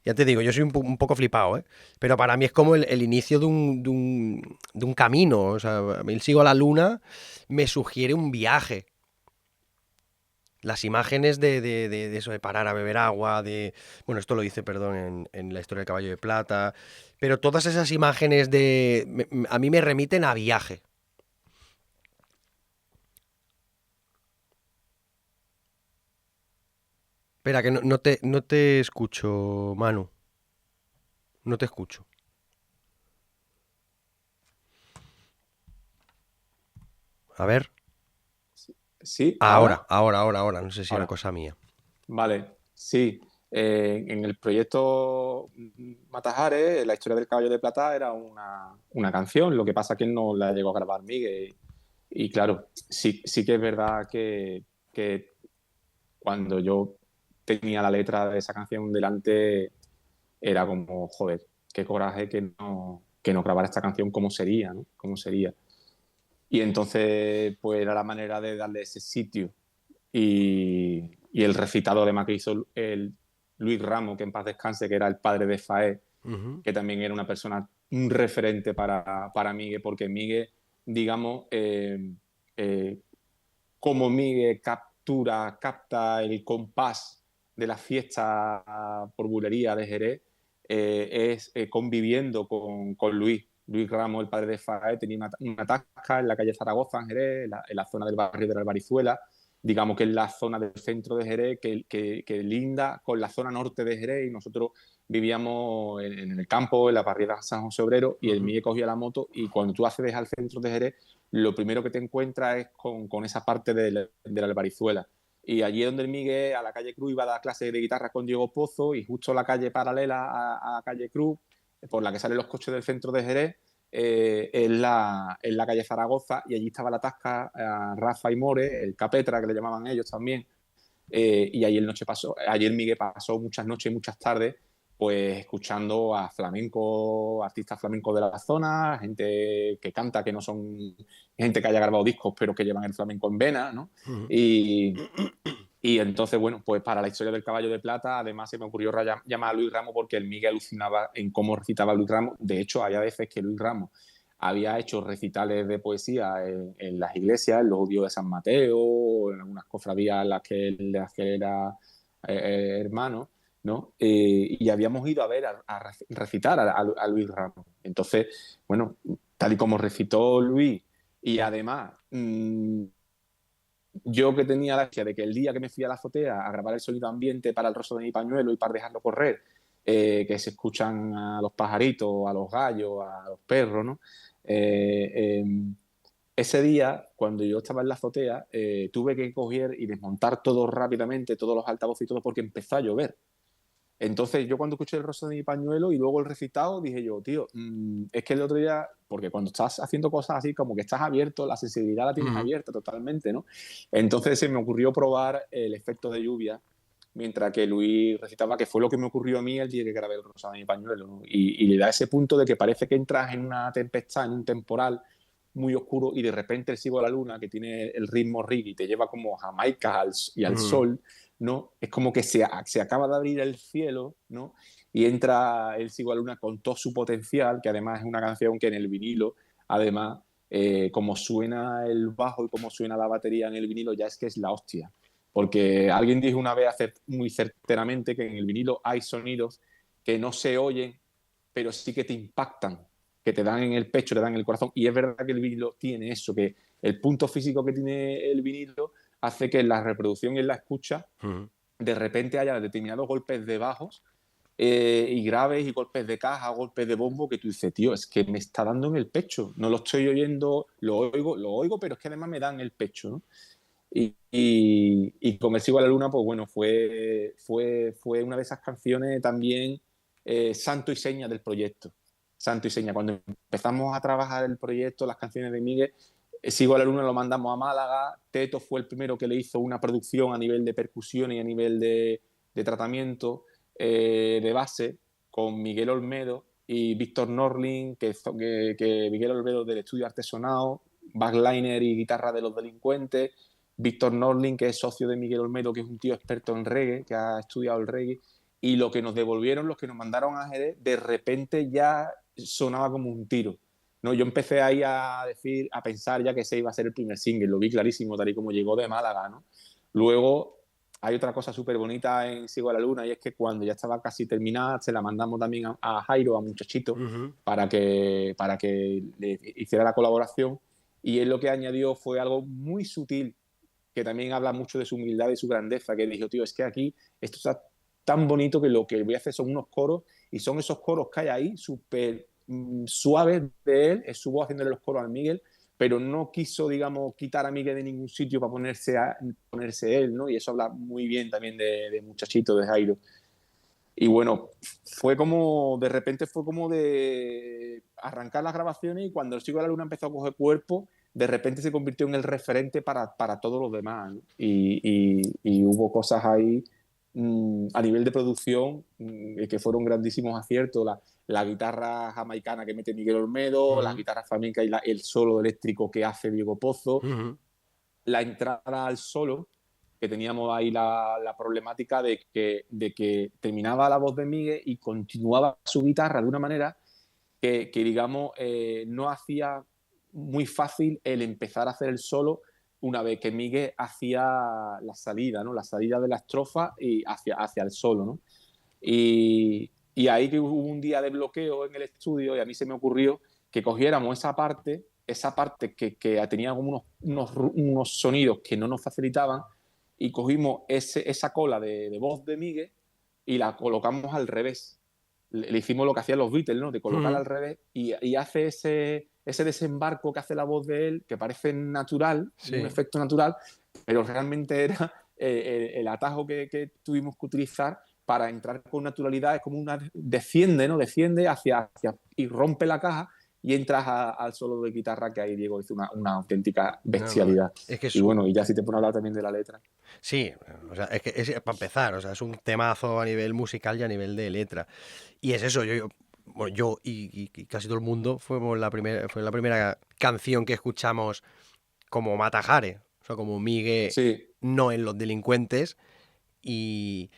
ya te digo, yo soy un poco flipado, ¿eh? Pero para mí es como el inicio de un camino. O sea, a mí el Sigo a la Luna me sugiere un viaje. Las imágenes de eso, de parar a beber agua, bueno, esto lo dice, perdón, en la historia del caballo de plata, pero todas esas imágenes a mí me remiten a viaje. Espera, que no te escucho, Manu. No te escucho. A ver. Sí, Ahora. No sé si era Ahora. cosa mía. Vale, sí. En el proyecto Matajares, la historia del caballo de plata era una canción, lo que pasa es que no la llegó a grabar Miguel. Y claro, sí que es verdad que cuando yo tenía la letra de esa canción delante, era como, joder, qué coraje que no grabara esta canción, ¿cómo sería, no? ¿Cómo sería? Y entonces, pues era la manera de darle ese sitio. Y el recitado además que hizo el Luis Ramos, que en paz descanse, que era el padre de Faé, que también era una persona, un referente para Miguel, porque Miguel, digamos, como Miguel capta el compás de la fiesta por bulería de Jerez, es conviviendo con Luis Ramos, el padre de Faé. Tenía una tasca en la calle Zaragoza, en Jerez, en la zona del barrio de la Albarizuela, digamos que es la zona del centro de Jerez que linda con la zona norte de Jerez, y nosotros vivíamos en el campo, en la barriada San José Obrero, y el Miguel cogía la moto, y cuando tú accedes al centro de Jerez, lo primero que te encuentras es con esa parte de la Albarizuela. Y allí donde el Miguel, a la calle Cruz, iba a dar clases de guitarra con Diego Pozo, y justo la calle paralela a calle Cruz, por la que salen los coches del centro de Jerez, es la calle Zaragoza, y allí estaba la tasca Rafa y More, el Capetra, que le llamaban ellos también. Y allí el Miguel pasó muchas noches y muchas tardes pues escuchando a flamenco, artistas flamencos de la zona, gente que canta, que no son gente que haya grabado discos, pero que llevan el flamenco en vena, ¿no? Ujú. Y entonces, bueno, pues para la historia del Caballo de Plata, además se me ocurrió llamar a Luis Ramos, porque el Miguel alucinaba en cómo recitaba Luis Ramos. De hecho, había veces que Luis Ramos había hecho recitales de poesía en las iglesias, en los odios de San Mateo, en algunas cofradías en las que él era hermano, ¿no? Y habíamos ido a ver, a recitar a Luis Ramos. Entonces, bueno, tal y como recitó Luis, y además yo que tenía la gracia de que el día que me fui a la azotea a grabar el sonido ambiente para el Rosa de mi pañuelo y para dejarlo correr, que se escuchan a los pajaritos, a los gallos, a los perros, ¿no? Ese día, cuando yo estaba en la azotea, tuve que coger y desmontar todo rápidamente, todos los altavoces y todo, porque empezó a llover. Entonces, yo cuando escuché el Rosa de mi pañuelo y luego el recitado, dije yo, tío, es que el otro día, porque cuando estás haciendo cosas así, como que estás abierto, la sensibilidad la tienes abierta totalmente, ¿no? Entonces se me ocurrió probar el efecto de lluvia mientras que Luis recitaba, que fue lo que me ocurrió a mí el día que grabé el Rosa de mi pañuelo, ¿no? Y le da ese punto de que parece que entras en una tempestad, en un temporal muy oscuro, y de repente el Sigo a la Luna, que tiene el ritmo reggae y te lleva como a Jamaica y al sol, ¿no? Es como que se acaba de abrir el cielo, ¿no? Y entra el Sigo a la Luna con todo su potencial, que además es una canción que en el vinilo, además, como suena el bajo y como suena la batería en el vinilo, ya es que es la hostia. Porque alguien dijo una vez muy certeramente que en el vinilo hay sonidos que no se oyen, pero sí que te impactan, que te dan en el pecho, te dan en el corazón. Y es verdad que el vinilo tiene eso, que el punto físico que tiene el vinilo hace que en la reproducción y en la escucha de repente haya determinados golpes de bajos y graves, y golpes de caja, golpes de bombo, que tú dices, tío, es que me está dando en el pecho. No lo estoy oyendo, lo oigo, pero es que además me da en el pecho, ¿no? Y con el Sigo a la Luna, pues bueno, fue una de esas canciones también santo y seña del proyecto. Santo y seña. Cuando empezamos a trabajar el proyecto, las canciones de Miguel, Sigo a la Luna lo mandamos a Málaga. Teto fue el primero que le hizo una producción a nivel de percusión y a nivel de tratamiento de base, con Miguel Olmedo y Víctor Norling, que Miguel Olmedo del estudio Artesonado, backliner y guitarra de Los Delincuentes. Víctor Norling, que es socio de Miguel Olmedo, que es un tío experto en reggae, que ha estudiado el reggae, y lo que nos devolvieron, los que nos mandaron a Jerez, de repente ya sonaba como un tiro, ¿no? Yo empecé ahí a pensar ya que ese iba a ser el primer single, lo vi clarísimo, tal y como llegó de Málaga, ¿no? Luego hay otra cosa súper bonita en Sigo a la Luna, y es que cuando ya estaba casi terminada, se la mandamos también a Jairo, a Muchachito, para que le hiciera la colaboración, y él lo que añadió fue algo muy sutil, que también habla mucho de su humildad y su grandeza, que dijo, tío, es que aquí esto está tan bonito que lo que voy a hacer son unos coros, y son esos coros que hay ahí, súper suaves de él, es su voz haciéndole los coros a Miguel, pero no quiso, digamos, quitar a Miguel de ningún sitio para ponerse él, ¿no? Y eso habla muy bien también de Muchachito, de Jairo. Y bueno, de repente fue como de arrancar las grabaciones, y cuando el Sigo a la Luna empezó a coger cuerpo, de repente se convirtió en el referente para todos los demás, ¿no? Y hubo cosas ahí a nivel de producción que fueron grandísimos aciertos. La guitarra jamaicana que mete Miguel Olmedo, la guitarra flamenca y el solo eléctrico que hace Diego Pozo, la entrada al solo, que teníamos ahí la problemática de que terminaba la voz de Miguel y continuaba su guitarra de una manera que digamos, no hacía muy fácil el empezar a hacer el solo una vez que Miguel hacía la salida, ¿no? La salida de la estrofa y hacia el solo, ¿no? Y ahí que hubo un día de bloqueo en el estudio, y a mí se me ocurrió que cogiéramos esa parte que tenía como unos sonidos que no nos facilitaban, y cogimos esa cola de voz de Miguel y la colocamos al revés. Le hicimos lo que hacían los Beatles, ¿no? De colocarla al revés, y hace ese desembarco que hace la voz de él, que parece natural, un efecto natural, pero realmente era el atajo que tuvimos que utilizar para entrar con naturalidad es como una desciende, ¿no? Desciende hacia y rompe la caja y entras al solo de guitarra que ahí Diego hizo una auténtica bestialidad. Es que y bueno, y ya si te pones a hablar también de la letra. Sí, o sea, es que para empezar, o sea, es un temazo a nivel musical y a nivel de letra. Y es eso, bueno, yo y casi todo el mundo fue la primera canción que escuchamos como Mata Hari, o sea, como Migue, Sí, no en Los Delincuentes, y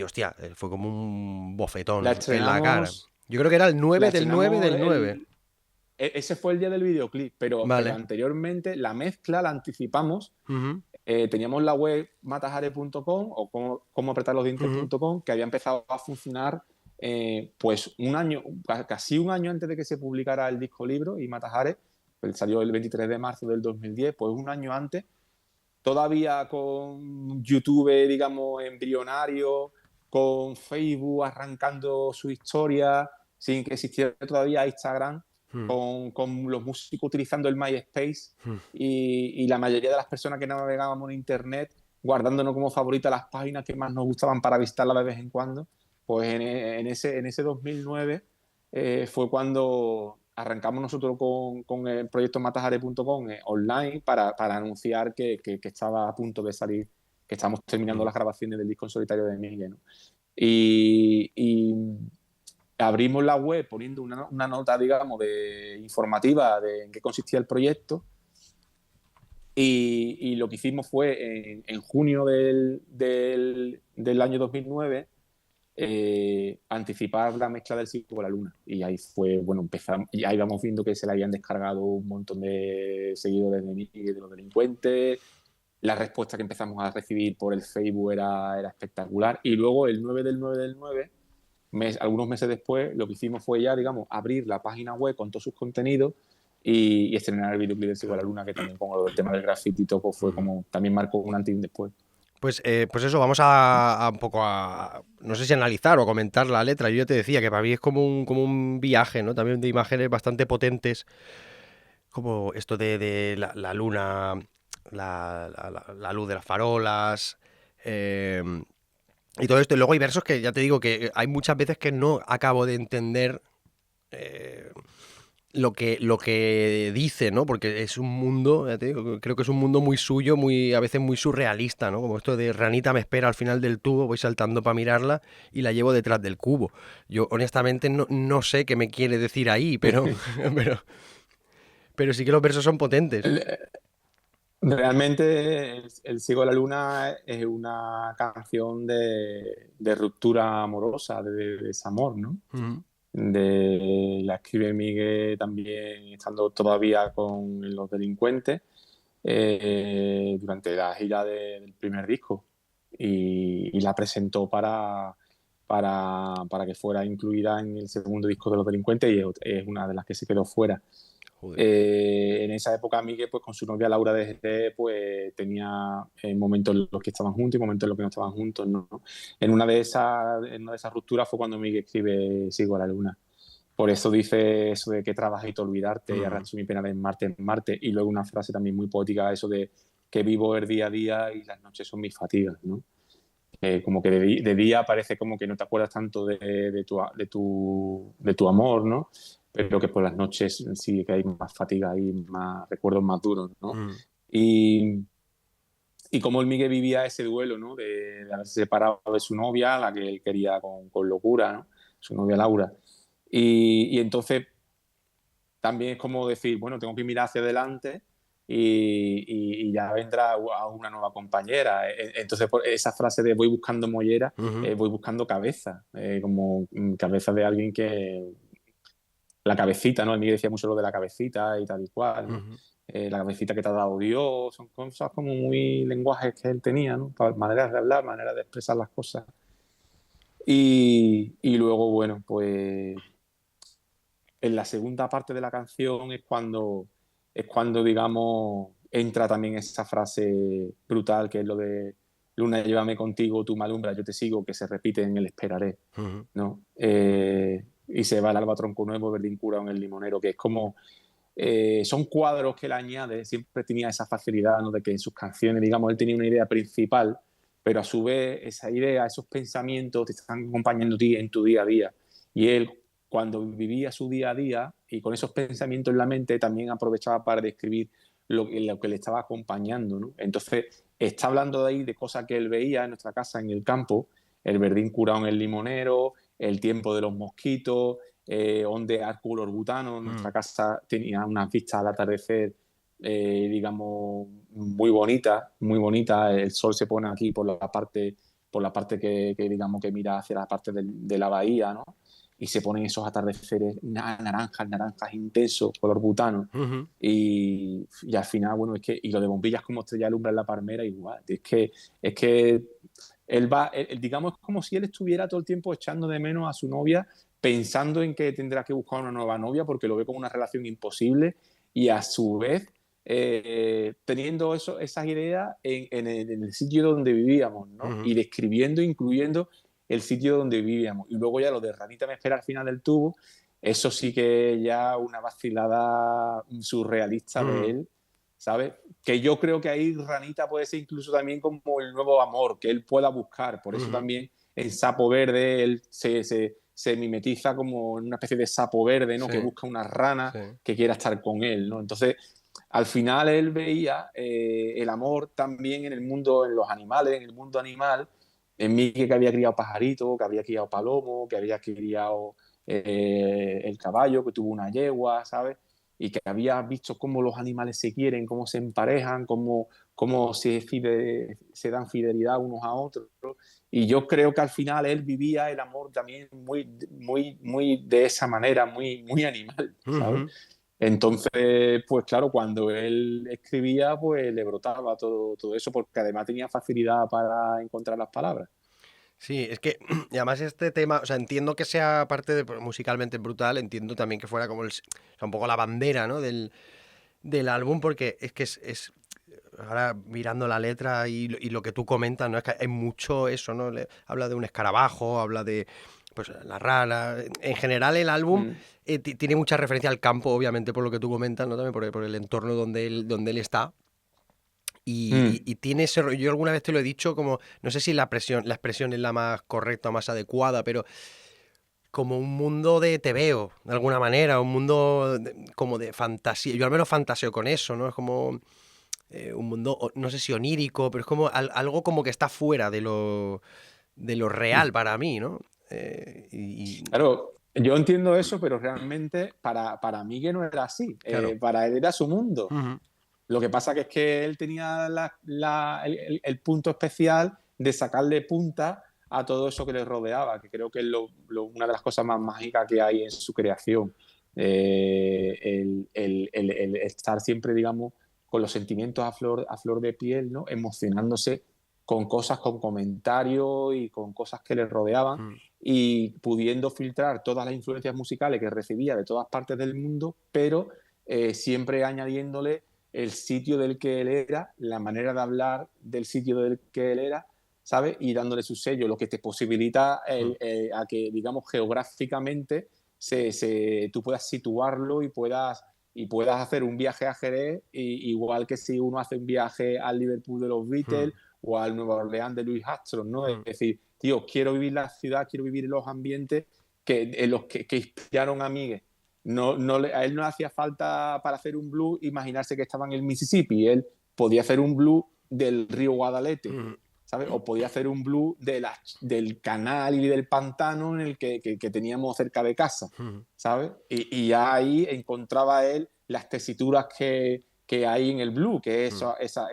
hostia, fue como un bofetón la en la cara. estrenamos, Yo creo que era el la 9 del 9 estrenamos del 9. ese fue el día del videoclip, pero Vale. anteriormente la mezcla la anticipamos. Ujú, Teníamos la web matahare.com o cómo apretar los dientes.com, que había empezado a funcionar pues casi un año antes de que se publicara el disco libro y Matahare, pues salió el 23 de marzo del 2010, pues un año antes, todavía con YouTube, digamos, embrionario, con Facebook arrancando su historia, sin que existiera todavía Instagram, con los músicos utilizando el MySpace y la mayoría de las personas que navegábamos en Internet guardándonos como favoritas las páginas que más nos gustaban para visitarlas de vez en cuando. Pues en ese 2009 fue cuando arrancamos nosotros con el proyecto matahare.com online para anunciar que estaba a punto de salir, que estamos terminando las grabaciones del disco en solitario de Miguel, ¿no? Y abrimos la web poniendo una nota, digamos, informativa de en qué consistía el proyecto. Y lo que hicimos fue en junio del año 2009 anticipar la mezcla del Sigo con la Luna. Y ahí fue, bueno, empezamos, y ahí vamos viendo que se le habían descargado un montón de seguidores de mí y de los delincuentes. La respuesta que empezamos a recibir por el Facebook era espectacular. Y luego el 9 del 9 del 9, algunos meses después, lo que hicimos fue ya, digamos, abrir la página web con todos sus contenidos y estrenar el videoclip del Sigo a la Luna, que también con el tema del graffiti y todo fue como, también marcó un antes y un después. Pues eso, vamos a un poco no sé si analizar o comentar la letra. Yo ya te decía que para mí es como un viaje, ¿no? También de imágenes bastante potentes, como esto de la luna, la luz de las farolas, y todo esto. Y luego hay versos que ya te digo que hay muchas veces que no acabo de entender lo que dice, ¿no? Porque es un mundo, ya te digo, creo que es un mundo muy suyo, a veces muy surrealista, ¿no? Como esto de ranita me espera al final del tubo, voy saltando para mirarla y la llevo detrás del cubo. Yo honestamente no sé qué me quiere decir ahí, pero sí que los versos son potentes. Realmente el Sigo a la Luna es una canción de ruptura amorosa, de desamor, ¿no? La escribe Miguel también estando todavía con los delincuentes durante la gira del primer disco y la presentó para que fuera incluida en el segundo disco de los delincuentes y es una de las que se quedó fuera. En esa época Miguel pues con su novia Laura de GT pues tenía momentos en los que estaban juntos y momentos en los que no estaban juntos, ¿no? En una de esas rupturas fue cuando Miguel escribe Sigo a la Luna. Por eso dice eso de que trabajé y olvidarte y arrastro mi pena de Marte en Marte, y luego una frase también muy poética, eso de que vivo el día a día y las noches son mis fatigas, ¿no? Como que de día parece como que no te acuerdas tanto de tu amor, ¿no? Pero que por las noches sí que hay más fatiga y más recuerdos más duros, ¿no? Y como el Miguel vivía ese duelo, ¿no? De haberse separado de su novia, la que él quería con locura, ¿no? Su novia Laura. Y entonces también es como decir, bueno, tengo que mirar hacia adelante y ya vendrá a una nueva compañera. Entonces esa frase de voy buscando mollera, voy buscando cabeza, como cabeza de alguien que... La cabecita, ¿no? El Miguel decía mucho lo de la cabecita y tal y cual, ¿no? La cabecita que te ha dado Dios, son cosas como muy lenguajes que él tenía, ¿no? Maneras de hablar, maneras de expresar las cosas. Y luego, bueno, pues en la segunda parte de la canción es cuando digamos, entra también esa frase brutal que es lo de Luna, llévame contigo, tú me alumbras, yo te sigo, que se repite en el esperaré, ¿no? Y se va el alba tronco nuevo, verdín curado en el limonero, que es como son cuadros que él añade, siempre tenía esa facilidad, ¿no? De que en sus canciones, digamos, él tenía una idea principal, pero a su vez esa idea, esos pensamientos te están acompañando a ti en tu día a día. Y él, cuando vivía su día a día y con esos pensamientos en la mente, también aprovechaba para describir lo que le estaba acompañando, ¿no? Entonces, está hablando de ahí de cosas que él veía en nuestra casa, en el campo, el verdín curado en el limonero, el tiempo de los mosquitos, onde arculor butano. Nuestra casa tenía unas vistas al atardecer, digamos, muy bonita, muy bonita. El sol se pone aquí por la parte digamos que mira hacia la parte de la bahía, ¿no? Y se ponen esos atardeceres naranjas intensos, color butano. Ujú. Y al final, bueno, y lo de bombillas como estrella de lumbre en la palmera, igual. Es que digamos, es como si él estuviera todo el tiempo echando de menos a su novia, pensando en que tendrá que buscar una nueva novia porque lo ve como una relación imposible, y a su vez teniendo esas ideas en el sitio donde vivíamos, ¿no? Ujú. Y describiendo, incluyendo el sitio donde vivíamos. Y luego ya lo de Ranita me espera al final del tubo, eso sí que ya una vacilada surrealista de Ujú. él, ¿sabes? Que yo creo que ahí Ranita puede ser incluso también como el nuevo amor que él pueda buscar. Por eso Ujú. también en Sapo Verde él se mimetiza como en una especie de sapo verde, ¿no? Sí, Que busca una rana sí. que quiera estar con él, ¿no? Entonces, al final él veía el amor también en el mundo, en los animales, en el mundo animal, en mí que había criado pajarito, que había criado palomo, que había criado el caballo, que tuvo una yegua, ¿sabes? Y que había visto cómo los animales se quieren, cómo se emparejan, cómo se dan fidelidad unos a otros. Y yo creo que al final él vivía el amor también muy, muy, muy de esa manera, muy, muy animal, ¿sabes? Ujú. Entonces, pues claro, cuando él escribía, pues le brotaba todo eso, porque además tenía facilidad para encontrar las palabras. Sí, es que, y además este tema, o sea, entiendo que sea parte de musicalmente brutal, entiendo también que fuera como o sea, un poco la bandera, ¿no? Del álbum, porque es que ahora mirando la letra y lo que tú comentas, ¿no? Es que hay mucho eso, ¿no? Habla de un escarabajo, habla de, pues, la rana. En general el álbum Mm, tiene mucha referencia al campo, obviamente, por lo que tú comentas, ¿no? También por el entorno donde él está. mm. Y tiene ese rollo, yo alguna vez te lo he dicho, como, no sé si la expresión es la más correcta o más adecuada, pero como un mundo de tebeo, de alguna manera, un mundo como de fantasía. Yo al menos fantaseo con eso, ¿no? Es como un mundo, no sé si onírico, pero es como algo como que está fuera de lo real para mí, ¿no? Eh, y, y- Claro, yo entiendo eso, pero realmente para mí que no era así. claro. Para él era su mundo. Ujú. Lo que pasa que es que él tenía el punto especial de sacarle punta a todo eso que le rodeaba, que creo que es una de las cosas más mágicas que hay en su creación. El estar siempre, digamos, con los sentimientos a flor de piel, ¿no? Emocionándose con cosas, con comentarios y con cosas que le rodeaban, Mm. y pudiendo filtrar todas las influencias musicales que recibía de todas partes del mundo, pero siempre añadiéndole el sitio del que él era, la manera de hablar del sitio del que él era, ¿sabes? Y dándole su sello, lo que te posibilita Mm. a que, digamos, geográficamente tú puedas situarlo y puedas hacer un viaje a Jerez, igual que si uno hace un viaje al Liverpool de los Mm. Beatles o al Nueva Orleans de Louis Armstrong, ¿no? Es Mm. decir, tío, quiero vivir la ciudad, quiero vivir los ambientes en los que inspiraron a Miguel. A él no le hacía falta para hacer un blues imaginarse que estaba en el Mississippi. Él podía hacer un blues del río Guadalete, Mm. ¿sabes? O podía hacer un blues del canal y del pantano en el que teníamos cerca de casa, Mm. ¿sabes? Y ya ahí encontraba él las tesituras que hay en el blues, que es Mm.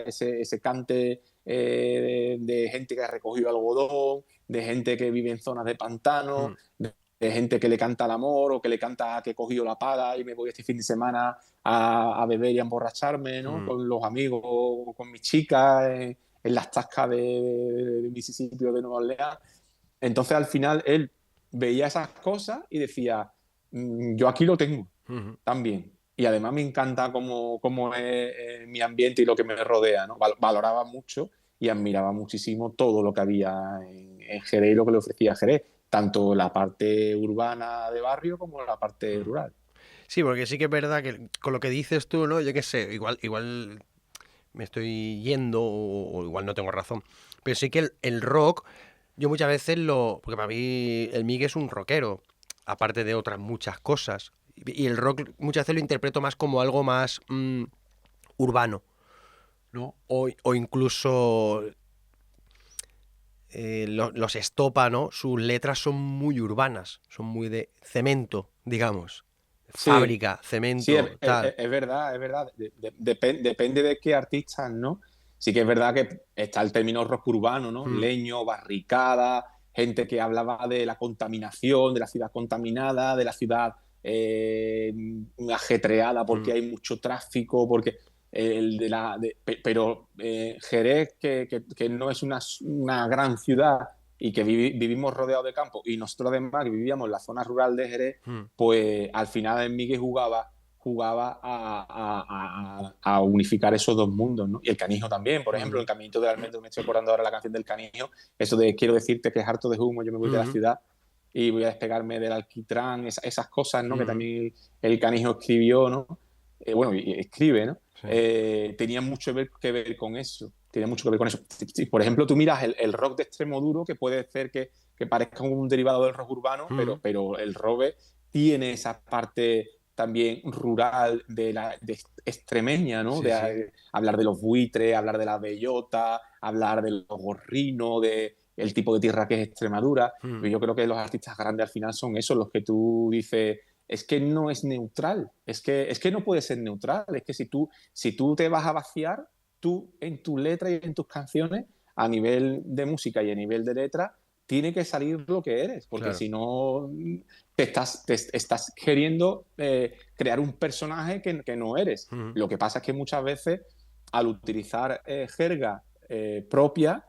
ese cante de gente que ha recogido algodón, de gente que vive en zonas de pantano, Mm. de gente que le canta al amor o que le canta que he cogido la pala y me voy este fin de semana a beber y a emborracharme, ¿no? Mm. Con los amigos o con mis chicas en las tascas de Mississippi o de Nueva Orleans. Entonces al final él veía esas cosas y decía, yo aquí lo tengo Mm. también. Y además me encanta cómo es mi ambiente y lo que me rodea, ¿no? Valoraba mucho y admiraba muchísimo todo lo que había en Jerez y lo que le ofrecía Jerez, tanto la parte urbana de barrio como la parte Mm. rural. Sí, porque sí que es verdad que con lo que dices tú, ¿no? Yo qué sé, igual me estoy yendo o igual no tengo razón. Pero sí que el rock, yo muchas veces porque para mí el Migue es un rockero, aparte de otras muchas cosas. Y el rock muchas veces lo interpreto más como algo más urbano, ¿no? O incluso los Estopa, ¿no? Sus letras son muy urbanas, son muy de cemento, digamos. Sí, Fábrica, sí, cemento, tal. es verdad, es verdad. Depende de qué artistas, ¿no? Sí que es verdad que está el término rock urbano, ¿no? Mm, Leño, barricada, gente que hablaba de la contaminación, de la ciudad contaminada, de la ciudad eh, ajetreada porque mm, hay mucho tráfico, porque pero Jerez, que no es una gran ciudad y que vivimos rodeados de campo, y nosotros además que vivíamos en la zona rural de Jerez, mm, pues al final el Miguel jugaba a unificar esos dos mundos, ¿no? Y el Canijo también, por ejemplo, el mm, Caminito del Almendro, me estoy acordando ahora la canción del Canijo, eso de quiero decirte que es harto de humo, yo me voy de la mm, ciudad y voy a despegarme del alquitrán, esas cosas, ¿no? Que mm, también el Canijo escribió, ¿no? Bueno, y escribe, ¿no? sí, Tenía mucho que ver con eso. Tiene mucho que ver con eso. Si, por ejemplo, tú miras el rock de extremo duro, que puede ser que parezca un derivado del rock urbano, mm, pero el rock tiene esa parte también rural de extremeña, ¿no? sí, sí. Hablar de los buitres, hablar de la bellota, hablar de los gorrinos, de el tipo de tierra que es Extremadura. Mm, Yo creo que los artistas grandes al final son esos, los que tú dices, es que no es neutral, es que no puede ser neutral, es que si tú te vas a vaciar, tú en tu letra y en tus canciones, a nivel de música y a nivel de letra, tiene que salir lo que eres, porque claro. si no estás queriendo crear un personaje que no eres. Mm, Lo que pasa es que muchas veces, al utilizar jerga propia,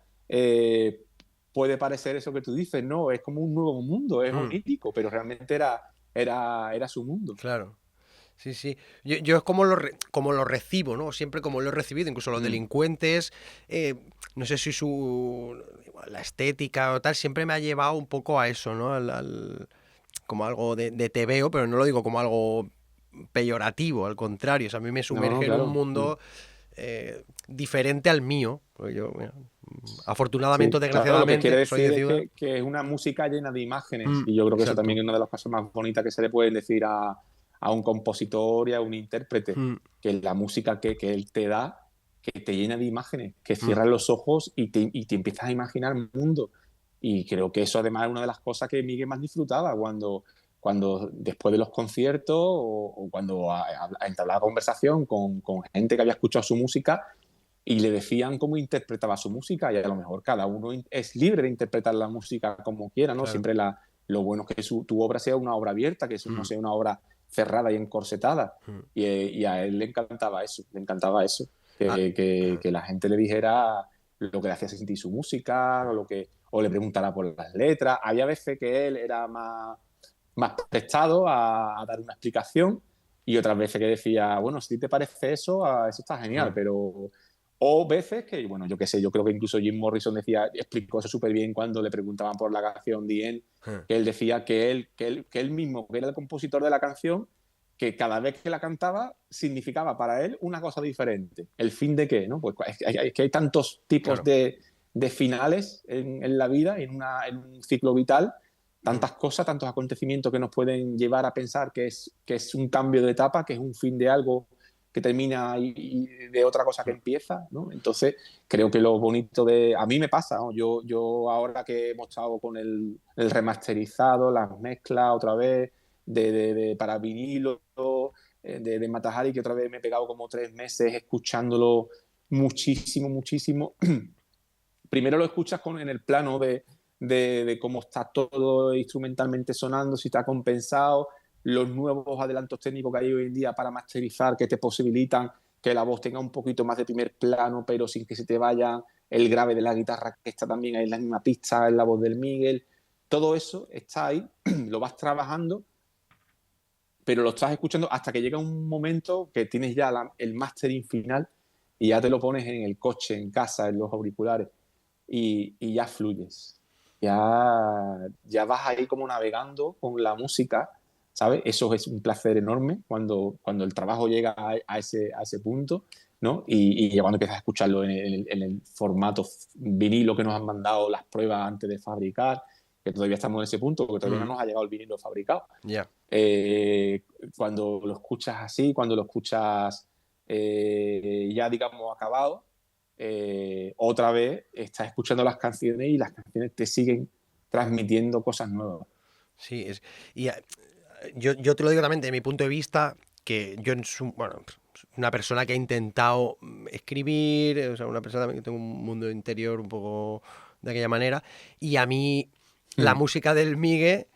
puede parecer eso que tú dices, no, es como un nuevo mundo, es mm, onírico, pero realmente era su mundo. claro. Sí, sí. Yo es como lo recibo, ¿no? Siempre como lo he recibido, incluso los Mm. delincuentes, no sé si la estética o tal, siempre me ha llevado un poco a eso, ¿no? Como algo de tebeo, pero no lo digo como algo peyorativo, al contrario, o sea, a mí me No, no, sumerge en un claro. Mm. mundo diferente al mío, porque yo, mira, afortunadamente o Sí, claro, lo que quiere desgraciadamente, soy decir de es ciudad. que es una música llena de imágenes Mm, y yo creo que eso también exacto. es una de las cosas más bonitas que se le pueden decir a un compositor y a un intérprete, Mm, que la música que él te da, que te llena de imágenes, que mm, cierras los ojos y te empiezas a imaginar el mundo. Y creo que eso además es una de las cosas que Miguel más disfrutaba cuando después de los conciertos o cuando entablaba conversación con gente que había escuchado su música y le decían cómo interpretaba su música y a lo mejor cada uno es libre de interpretar la música como quiera, ¿no? claro. Siempre lo bueno es que tu obra sea una obra abierta, que no Mm, sea una obra cerrada y encorsetada. mm. Y a él le encantaba eso, Ah, que la gente le dijera lo que le hacía sentir su música, o le preguntara por las letras. Había veces que él era más prestado a dar una explicación y otras veces que decía, bueno, si te parece eso, eso está genial, mm, pero... O veces que, bueno, yo qué sé, yo creo que incluso Jim Morrison explicó eso súper bien cuando le preguntaban por la canción The End, mm, que él decía que él mismo, que era el compositor de la canción, que cada vez que la cantaba significaba para él una cosa diferente. ¿El fin de qué? ¿No? Pues es que hay tantos tipos claro. de finales en la vida, en un ciclo vital, Mm, tantas cosas, tantos acontecimientos que nos pueden llevar a pensar que es un cambio de etapa, que es un fin de algo que termina y de otra cosa que mm, empieza, ¿no? Entonces, creo que lo bonito a mí me pasa, ¿no? Yo ahora que hemos estado con el remasterizado, las mezclas otra vez, para vinilo, de Mata Hari, que otra vez me he pegado como 3 meses escuchándolo muchísimo, muchísimo. Primero lo escuchas en el plano de cómo está todo instrumentalmente sonando, si está compensado, los nuevos adelantos técnicos que hay hoy en día para masterizar que te posibilitan que la voz tenga un poquito más de primer plano, pero sin que se te vaya el grave de la guitarra que está también ahí en la misma pista, en la voz del Miguel. Todo eso está ahí, lo vas trabajando, pero lo estás escuchando hasta que llega un momento que tienes ya el mastering final y ya te lo pones en el coche, en casa, en los auriculares y ya fluyes. Ya vas ahí como navegando con la música, ¿sabes? Eso es un placer enorme cuando el trabajo llega a ese punto, ¿no? Y cuando empiezas a escucharlo en el formato vinilo que nos han mandado las pruebas antes de fabricar, que todavía estamos en ese punto, porque todavía no nos ha llegado el vinilo fabricado. Ya. Cuando lo escuchas así, cuando lo escuchas ya, digamos, acabado, otra vez estás escuchando las canciones y las canciones te siguen transmitiendo cosas nuevas. Sí, yo te lo digo también desde mi punto de vista, que yo bueno, una persona que ha intentado escribir, o sea, una persona que tengo un mundo interior un poco de aquella manera, y a mí la música del Migue,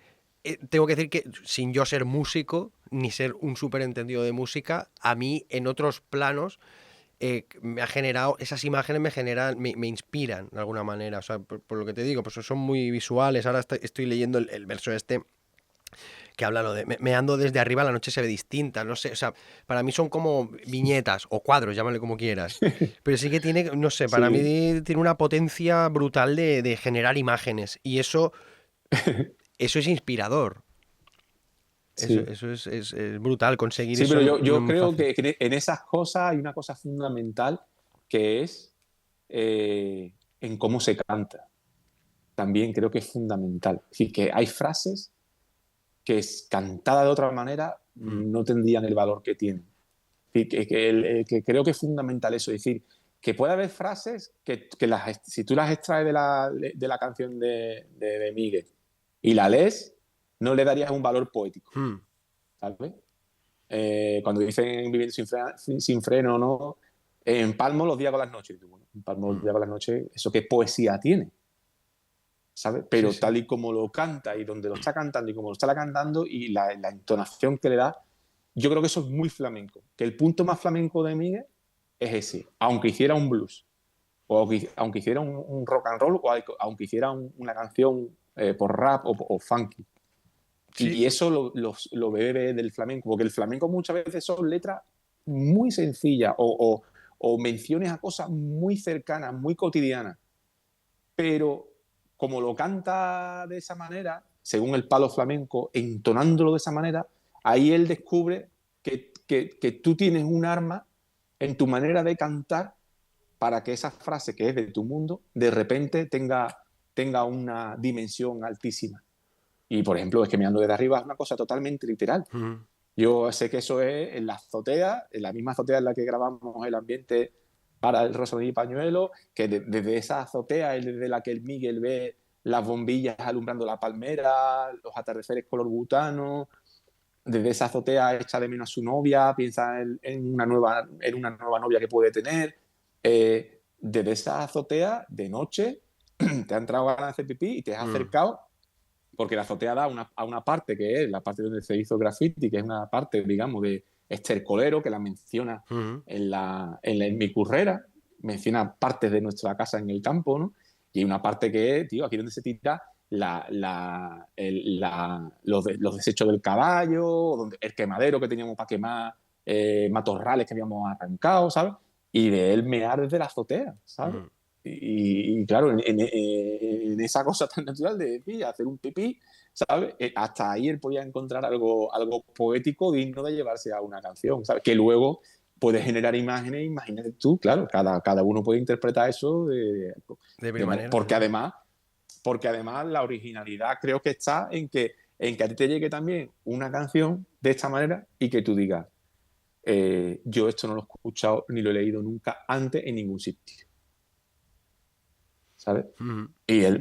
tengo que decir que sin yo ser músico, ni ser un súper entendido de música, a mí en otros planos me ha generado, esas imágenes me inspiran de alguna manera, o sea, por lo que te digo, pues son muy visuales. Ahora estoy leyendo el verso que habla lo de meando desde arriba la noche se ve distinta, no sé, o sea, para mí son como viñetas o cuadros, llámale como quieras, pero sí que tiene, no sé, para mí tiene una potencia brutal de generar imágenes, y eso es inspirador. Eso es brutal conseguir eso. Sí, pero yo muy creo fácil. que en esas cosas hay una cosa fundamental, que es en cómo se canta. También creo que es fundamental. Es decir, que hay frases que cantada de otra manera no tendrían el valor que tienen. Es decir, que creo que es fundamental eso. Es decir, que puede haber frases que si tú las extraes de la canción de Miguel y la lees, no le darías un valor poético. ¿Sabes? Cuando dicen viviendo sin freno, ¿no? Empalmo los días con las noches. Bueno, empalmo los días con las noches, ¿eso qué poesía tiene? ¿Sabes? Pero Sí. tal y como lo canta y donde lo está cantando y como lo está cantando y la entonación que le da, yo creo que eso es muy flamenco. Que el punto más flamenco de Miguel es ese. Aunque hiciera un blues, o aunque hiciera un rock and roll, o aunque hiciera una canción por rap o funky. Sí. Y eso lo bebe del flamenco, porque el flamenco muchas veces son letras muy sencillas o menciones a cosas muy cercanas, muy cotidianas. Pero como lo canta de esa manera, según el palo flamenco, entonándolo de esa manera, ahí él descubre que tú tienes un arma en tu manera de cantar para que esa frase que es de tu mundo, de repente tenga una dimensión altísima. Y, por ejemplo, es que mirando desde arriba es una cosa totalmente literal. Yo sé que eso es en la azotea, en la misma azotea en la que grabamos el ambiente para el Rosalía y Pañuelo, que desde esa azotea es desde la que el Miguel ve las bombillas alumbrando la palmera, los atardeceres color butano. Desde esa azotea echa de menos a su novia, piensa en una nueva novia que puede tener. Desde esa azotea, de noche, te ha entrado ganas de hacer pipí y te has acercado, porque la azotea da a una parte que es la parte donde se hizo graffiti, que es una parte, digamos, de estercolero, que la menciona en mi currera, menciona partes de nuestra casa en el campo, ¿no? Y hay una parte que es, tío, aquí donde se tira los desechos del caballo, el quemadero que teníamos para quemar matorrales que habíamos arrancado, ¿sabes? Y de él mear desde la azotea, ¿sabes? Y claro, en esa cosa tan natural de hacer un pipí, ¿sabes? Hasta ahí él podía encontrar algo poético digno de llevarse a una canción, ¿sabes? Que luego puede generar imágenes, imagínate tú, claro, cada uno puede interpretar eso de manera. Porque además la originalidad creo que está en que a ti te llegue también una canción de esta manera y que tú digas, yo esto no lo he escuchado ni lo he leído nunca antes en ningún sitio. ¿Sabes? Y el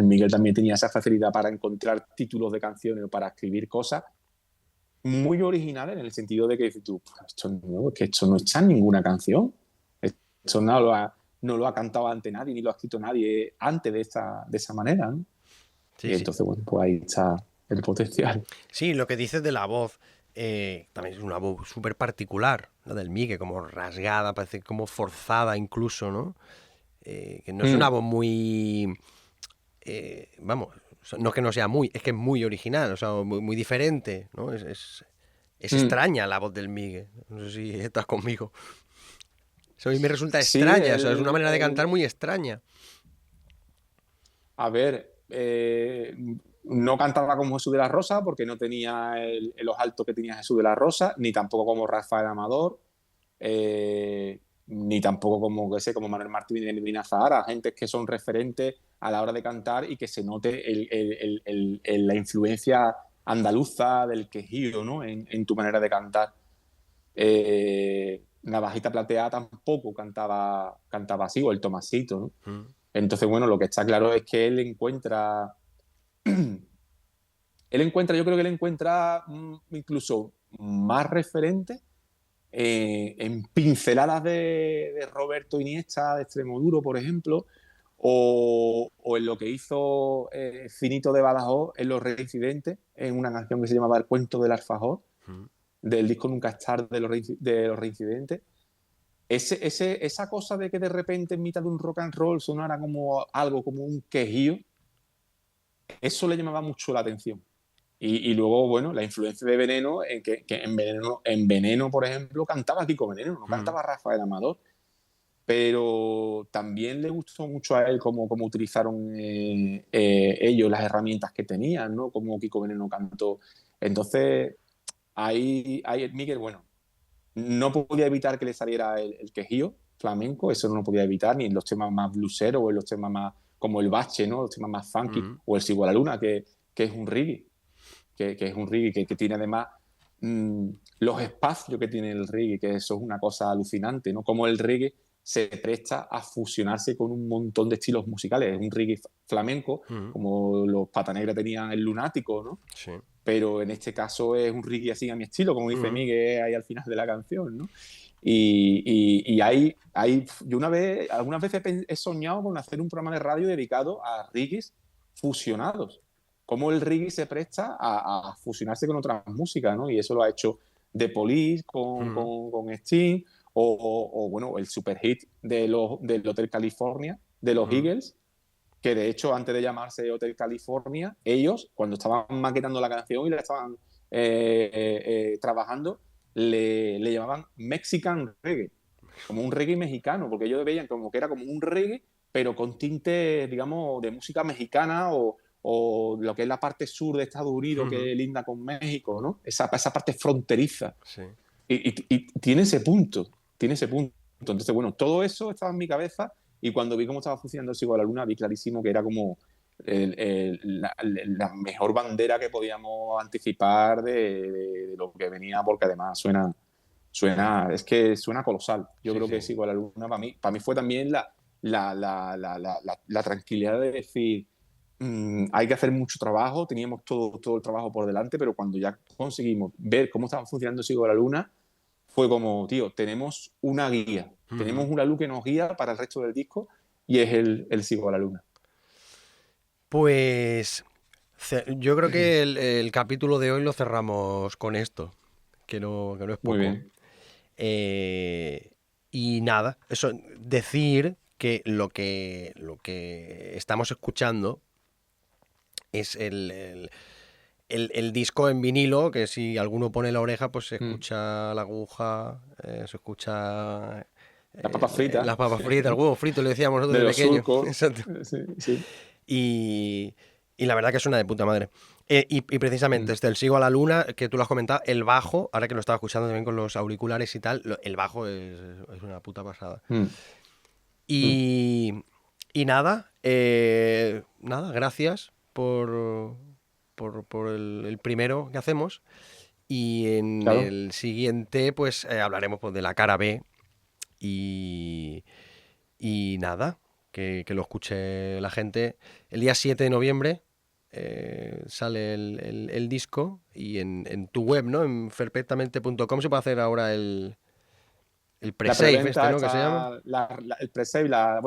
Miguel también tenía esa facilidad para encontrar títulos de canciones o para escribir cosas muy originales, en el sentido de que dices tú, esto no está en ninguna canción. Esto no lo ha cantado ante nadie, ni lo ha escrito nadie antes de esa manera, ¿no? Sí, y entonces, bueno, pues ahí está el potencial. Sí, lo que dices de la voz, también es una voz súper particular, la del Miguel, como rasgada, parece como forzada incluso, ¿no? Que no es una voz muy... vamos, no es que no sea es que es muy original, o sea, muy diferente, ¿no? Es extraña la voz del Miguel. No sé si estás conmigo. Eso a mí me resulta extraña, o sea, es una manera de cantar muy extraña. A ver, no cantaba como Jesús de la Rosa porque no tenía los altos que tenía Jesús de la Rosa, ni tampoco como Rafael Amador, ni tampoco como, qué sé, como Manuel Martín y Medina Zahara, gente que son referentes a la hora de cantar y que se note la influencia andaluza del quejío, ¿no? en tu manera de cantar. Navajita Plateada tampoco cantaba así, o el Tomasito, ¿no? Entonces, bueno, lo que está claro es que él encuentra, yo creo que él encuentra incluso más referentes en pinceladas de Roberto Iniesta, de Extremoduro, por ejemplo, o en lo que hizo Finito de Badajoz en Los Reincidentes, en una canción que se llamaba El cuento del alfajor, del disco Nunca es tarde de los Reincidentes. Esa cosa de que de repente en mitad de un rock and roll sonara como algo, como un quejío, eso le llamaba mucho la atención. Y luego, bueno, la influencia de Veneno, que en Veneno, por ejemplo, cantaba Kiko Veneno, no cantaba Rafael Amador. Pero también le gustó mucho a él cómo utilizaron ellos las herramientas que tenían, ¿no? Como Kiko Veneno cantó. Entonces, ahí Miguel, bueno, no podía evitar que le saliera el quejío flamenco, eso no lo podía evitar, ni en los temas más bluseros o en los temas más como el bache, ¿no? Los temas más funky, o el Sigo a la Luna, que es un reggae, que es un reggae que tiene además los espacios que tiene el reggae, que eso es una cosa alucinante, ¿no? Como el reggae se presta a fusionarse con un montón de estilos musicales. Es un reggae flamenco, como los Pata Negra tenían el Lunático, ¿no? Sí. Pero en este caso es un reggae así a mi estilo, como dice Miguel ahí al final de la canción, ¿no? Y yo algunas veces he soñado con hacer un programa de radio dedicado a reggaes fusionados. Cómo el reggae se presta a fusionarse con otras músicas, ¿no? Y eso lo ha hecho The Police con Sting, o bueno, el super hit del Hotel California, de los Eagles, que de hecho antes de llamarse Hotel California, ellos, cuando estaban maquetando la canción y la estaban trabajando, le llamaban Mexican Reggae, como un reggae mexicano, porque ellos veían como que era como un reggae, pero con tintes, digamos, de música mexicana o lo que es la parte sur de Estados Unidos, que linda con México, ¿no? Esa parte fronteriza. Sí. Y tiene ese punto. Entonces, bueno, todo eso estaba en mi cabeza y cuando vi cómo estaba funcionando el Sigo a la Luna, vi clarísimo que era como la mejor bandera que podíamos anticipar de lo que venía, porque además suena colosal. Yo creo que Sigo a la Luna para mí fue también la tranquilidad de decir, hay que hacer mucho trabajo, teníamos todo el trabajo por delante, pero cuando ya conseguimos ver cómo estaba funcionando Sigo a la Luna, fue como, tío, tenemos una guía, tenemos una luz que nos guía para el resto del disco y es el Sigo a la Luna. Pues yo creo que el capítulo de hoy lo cerramos con esto, que no es poco. Muy bien. Y nada, eso, decir que lo que estamos escuchando es el disco en vinilo, que si alguno pone la oreja, pues se escucha la aguja, se escucha las papas fritas. Las papas fritas, el huevo frito, le decíamos nosotros de pequeño. Exacto. Sí. Y la verdad que suena de puta madre. Y precisamente el Sigo a la Luna, que tú lo has comentado, el bajo, ahora que lo estaba escuchando también con los auriculares y tal, el bajo es una puta pasada. Y nada, gracias por el primero que hacemos, y en el siguiente pues hablaremos pues, de la cara B y nada, que lo escuche la gente. El día 7 de noviembre sale el disco, y en tu web, ¿no? En ferpetamente.com se puede hacer ahora el pre-save, ¿no? Que se llama. El pre-save, la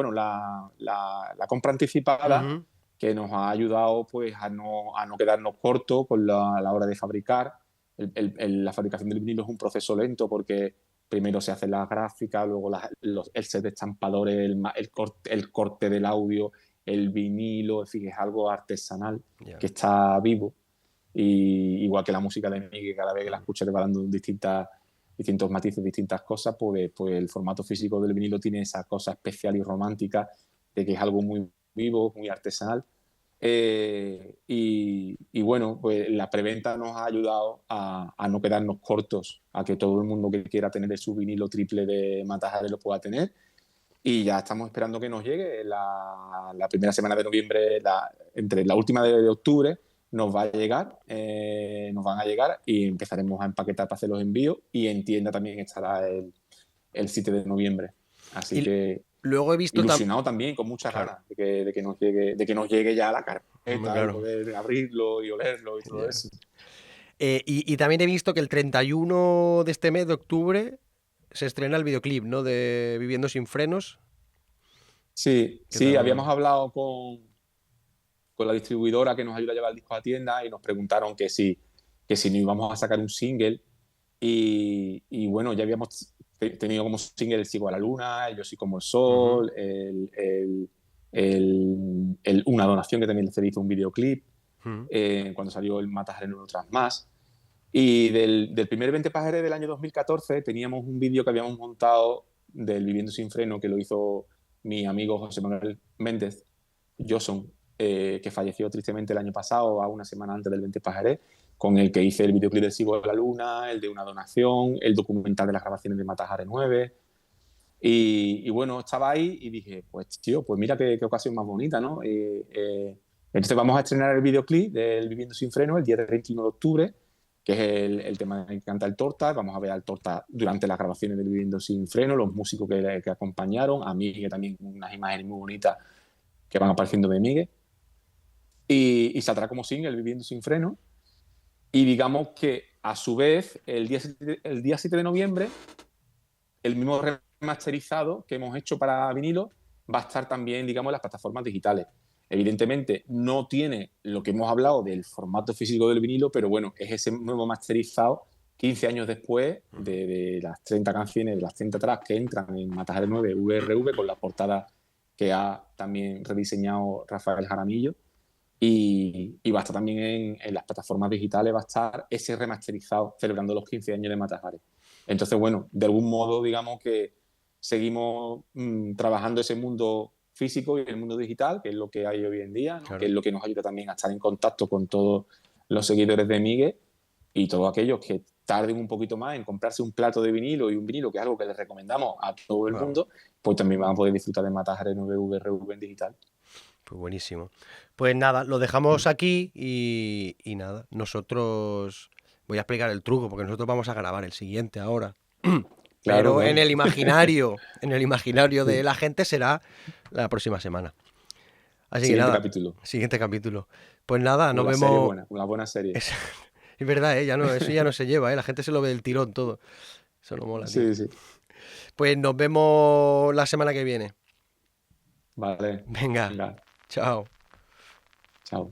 compra anticipada, que nos ha ayudado pues a no quedarnos cortos con la hora de fabricar. La fabricación del vinilo es un proceso lento porque primero se hacen las gráficas, luego el set de estampadores, el corte del audio, el vinilo, en fin, es algo artesanal que está vivo. Y igual que la música de Miguel, cada vez que la escucho le va dando distintos matices, distintas cosas, pues el formato físico del vinilo tiene esa cosa especial y romántica de que es algo muy vivo, muy artesanal. Y bueno, pues la preventa nos ha ayudado a no quedarnos cortos, a que todo el mundo que quiera tener su vinilo triple de Mata Hari lo pueda tener. Y ya estamos esperando que nos llegue la primera semana de noviembre, entre la última de octubre, nos van a llegar y empezaremos a empaquetar para hacer los envíos, y en tienda también estará el 7 de noviembre. Así que luego he visto ilusionado también, con muchas ganas de que nos llegue ya a la carpeta, claro. poder abrirlo y olerlo y todo eso. Y también he visto que el 31 de este mes de octubre se estrena el videoclip, ¿no? De Viviendo sin frenos. Sí, habíamos hablado con la distribuidora que nos ayuda a llevar el disco a la tienda, y nos preguntaron que si no íbamos a sacar un single. Y bueno, ya habíamos tenido como single El Ciego a la Luna, El Yo Soy Como el Sol, Una Donación, que también se le hizo un videoclip cuando salió el Mata Hari en otras más. Y del primer 20 Pajaré del año 2014 teníamos un vídeo que habíamos montado del Viviendo sin freno, que lo hizo mi amigo José Manuel Méndez Joson, que falleció tristemente el año pasado, a una semana antes del 20 Pajaré, con el que hice el videoclip del Ciego a la Luna, el de Una Donación, el documental de las grabaciones de Mata Hari 9. Y bueno, estaba ahí y dije, pues tío, pues mira qué ocasión más bonita, ¿no? Entonces vamos a estrenar el videoclip del Viviendo sin freno el día 31 de octubre, que es el tema que canta el Torta. Vamos a ver al Torta durante las grabaciones del Viviendo sin freno, los músicos que acompañaron, a Miguel también, unas imágenes muy bonitas que van apareciendo de Miguel. Y saldrá como single el Viviendo sin freno. Y digamos que, a su vez, el día 7 de noviembre, el mismo remasterizado que hemos hecho para vinilo va a estar también, digamos, en las plataformas digitales. Evidentemente no tiene lo que hemos hablado del formato físico del vinilo, pero bueno, es ese nuevo masterizado 15 años después de las 30 canciones, de las 30 tracks que entran en Mata Hari 9 VRV, con la portada que ha también rediseñado Rafael Jaramillo. Y va a estar también en las plataformas digitales, va a estar ese remasterizado celebrando los 15 años de Mata Hari. Entonces, bueno, de algún modo, digamos que seguimos trabajando ese mundo físico y el mundo digital, que es lo que hay hoy en día, ¿no? Claro. Que es lo que nos ayuda también a estar en contacto con todos los seguidores de Miguel, y todos aquellos que tarden un poquito más en comprarse un plato de vinilo, y un vinilo que es algo que les recomendamos a todo el mundo, pues también van a poder disfrutar de Mata Hari 9 VRV en digital. Pues buenísimo. Pues nada, lo dejamos aquí y nada, nosotros... Voy a explicar el truco, porque nosotros vamos a grabar el siguiente ahora. Pero claro. en el imaginario de la gente será la próxima semana. Así que nada. Siguiente capítulo. Pues nada, nos vemos. Una buena serie. Es verdad, eso ya no se lleva, la gente se lo ve del tirón todo. Eso no mola, tío. Sí. Pues nos vemos la semana que viene. Vale. Venga. Chao. Chao.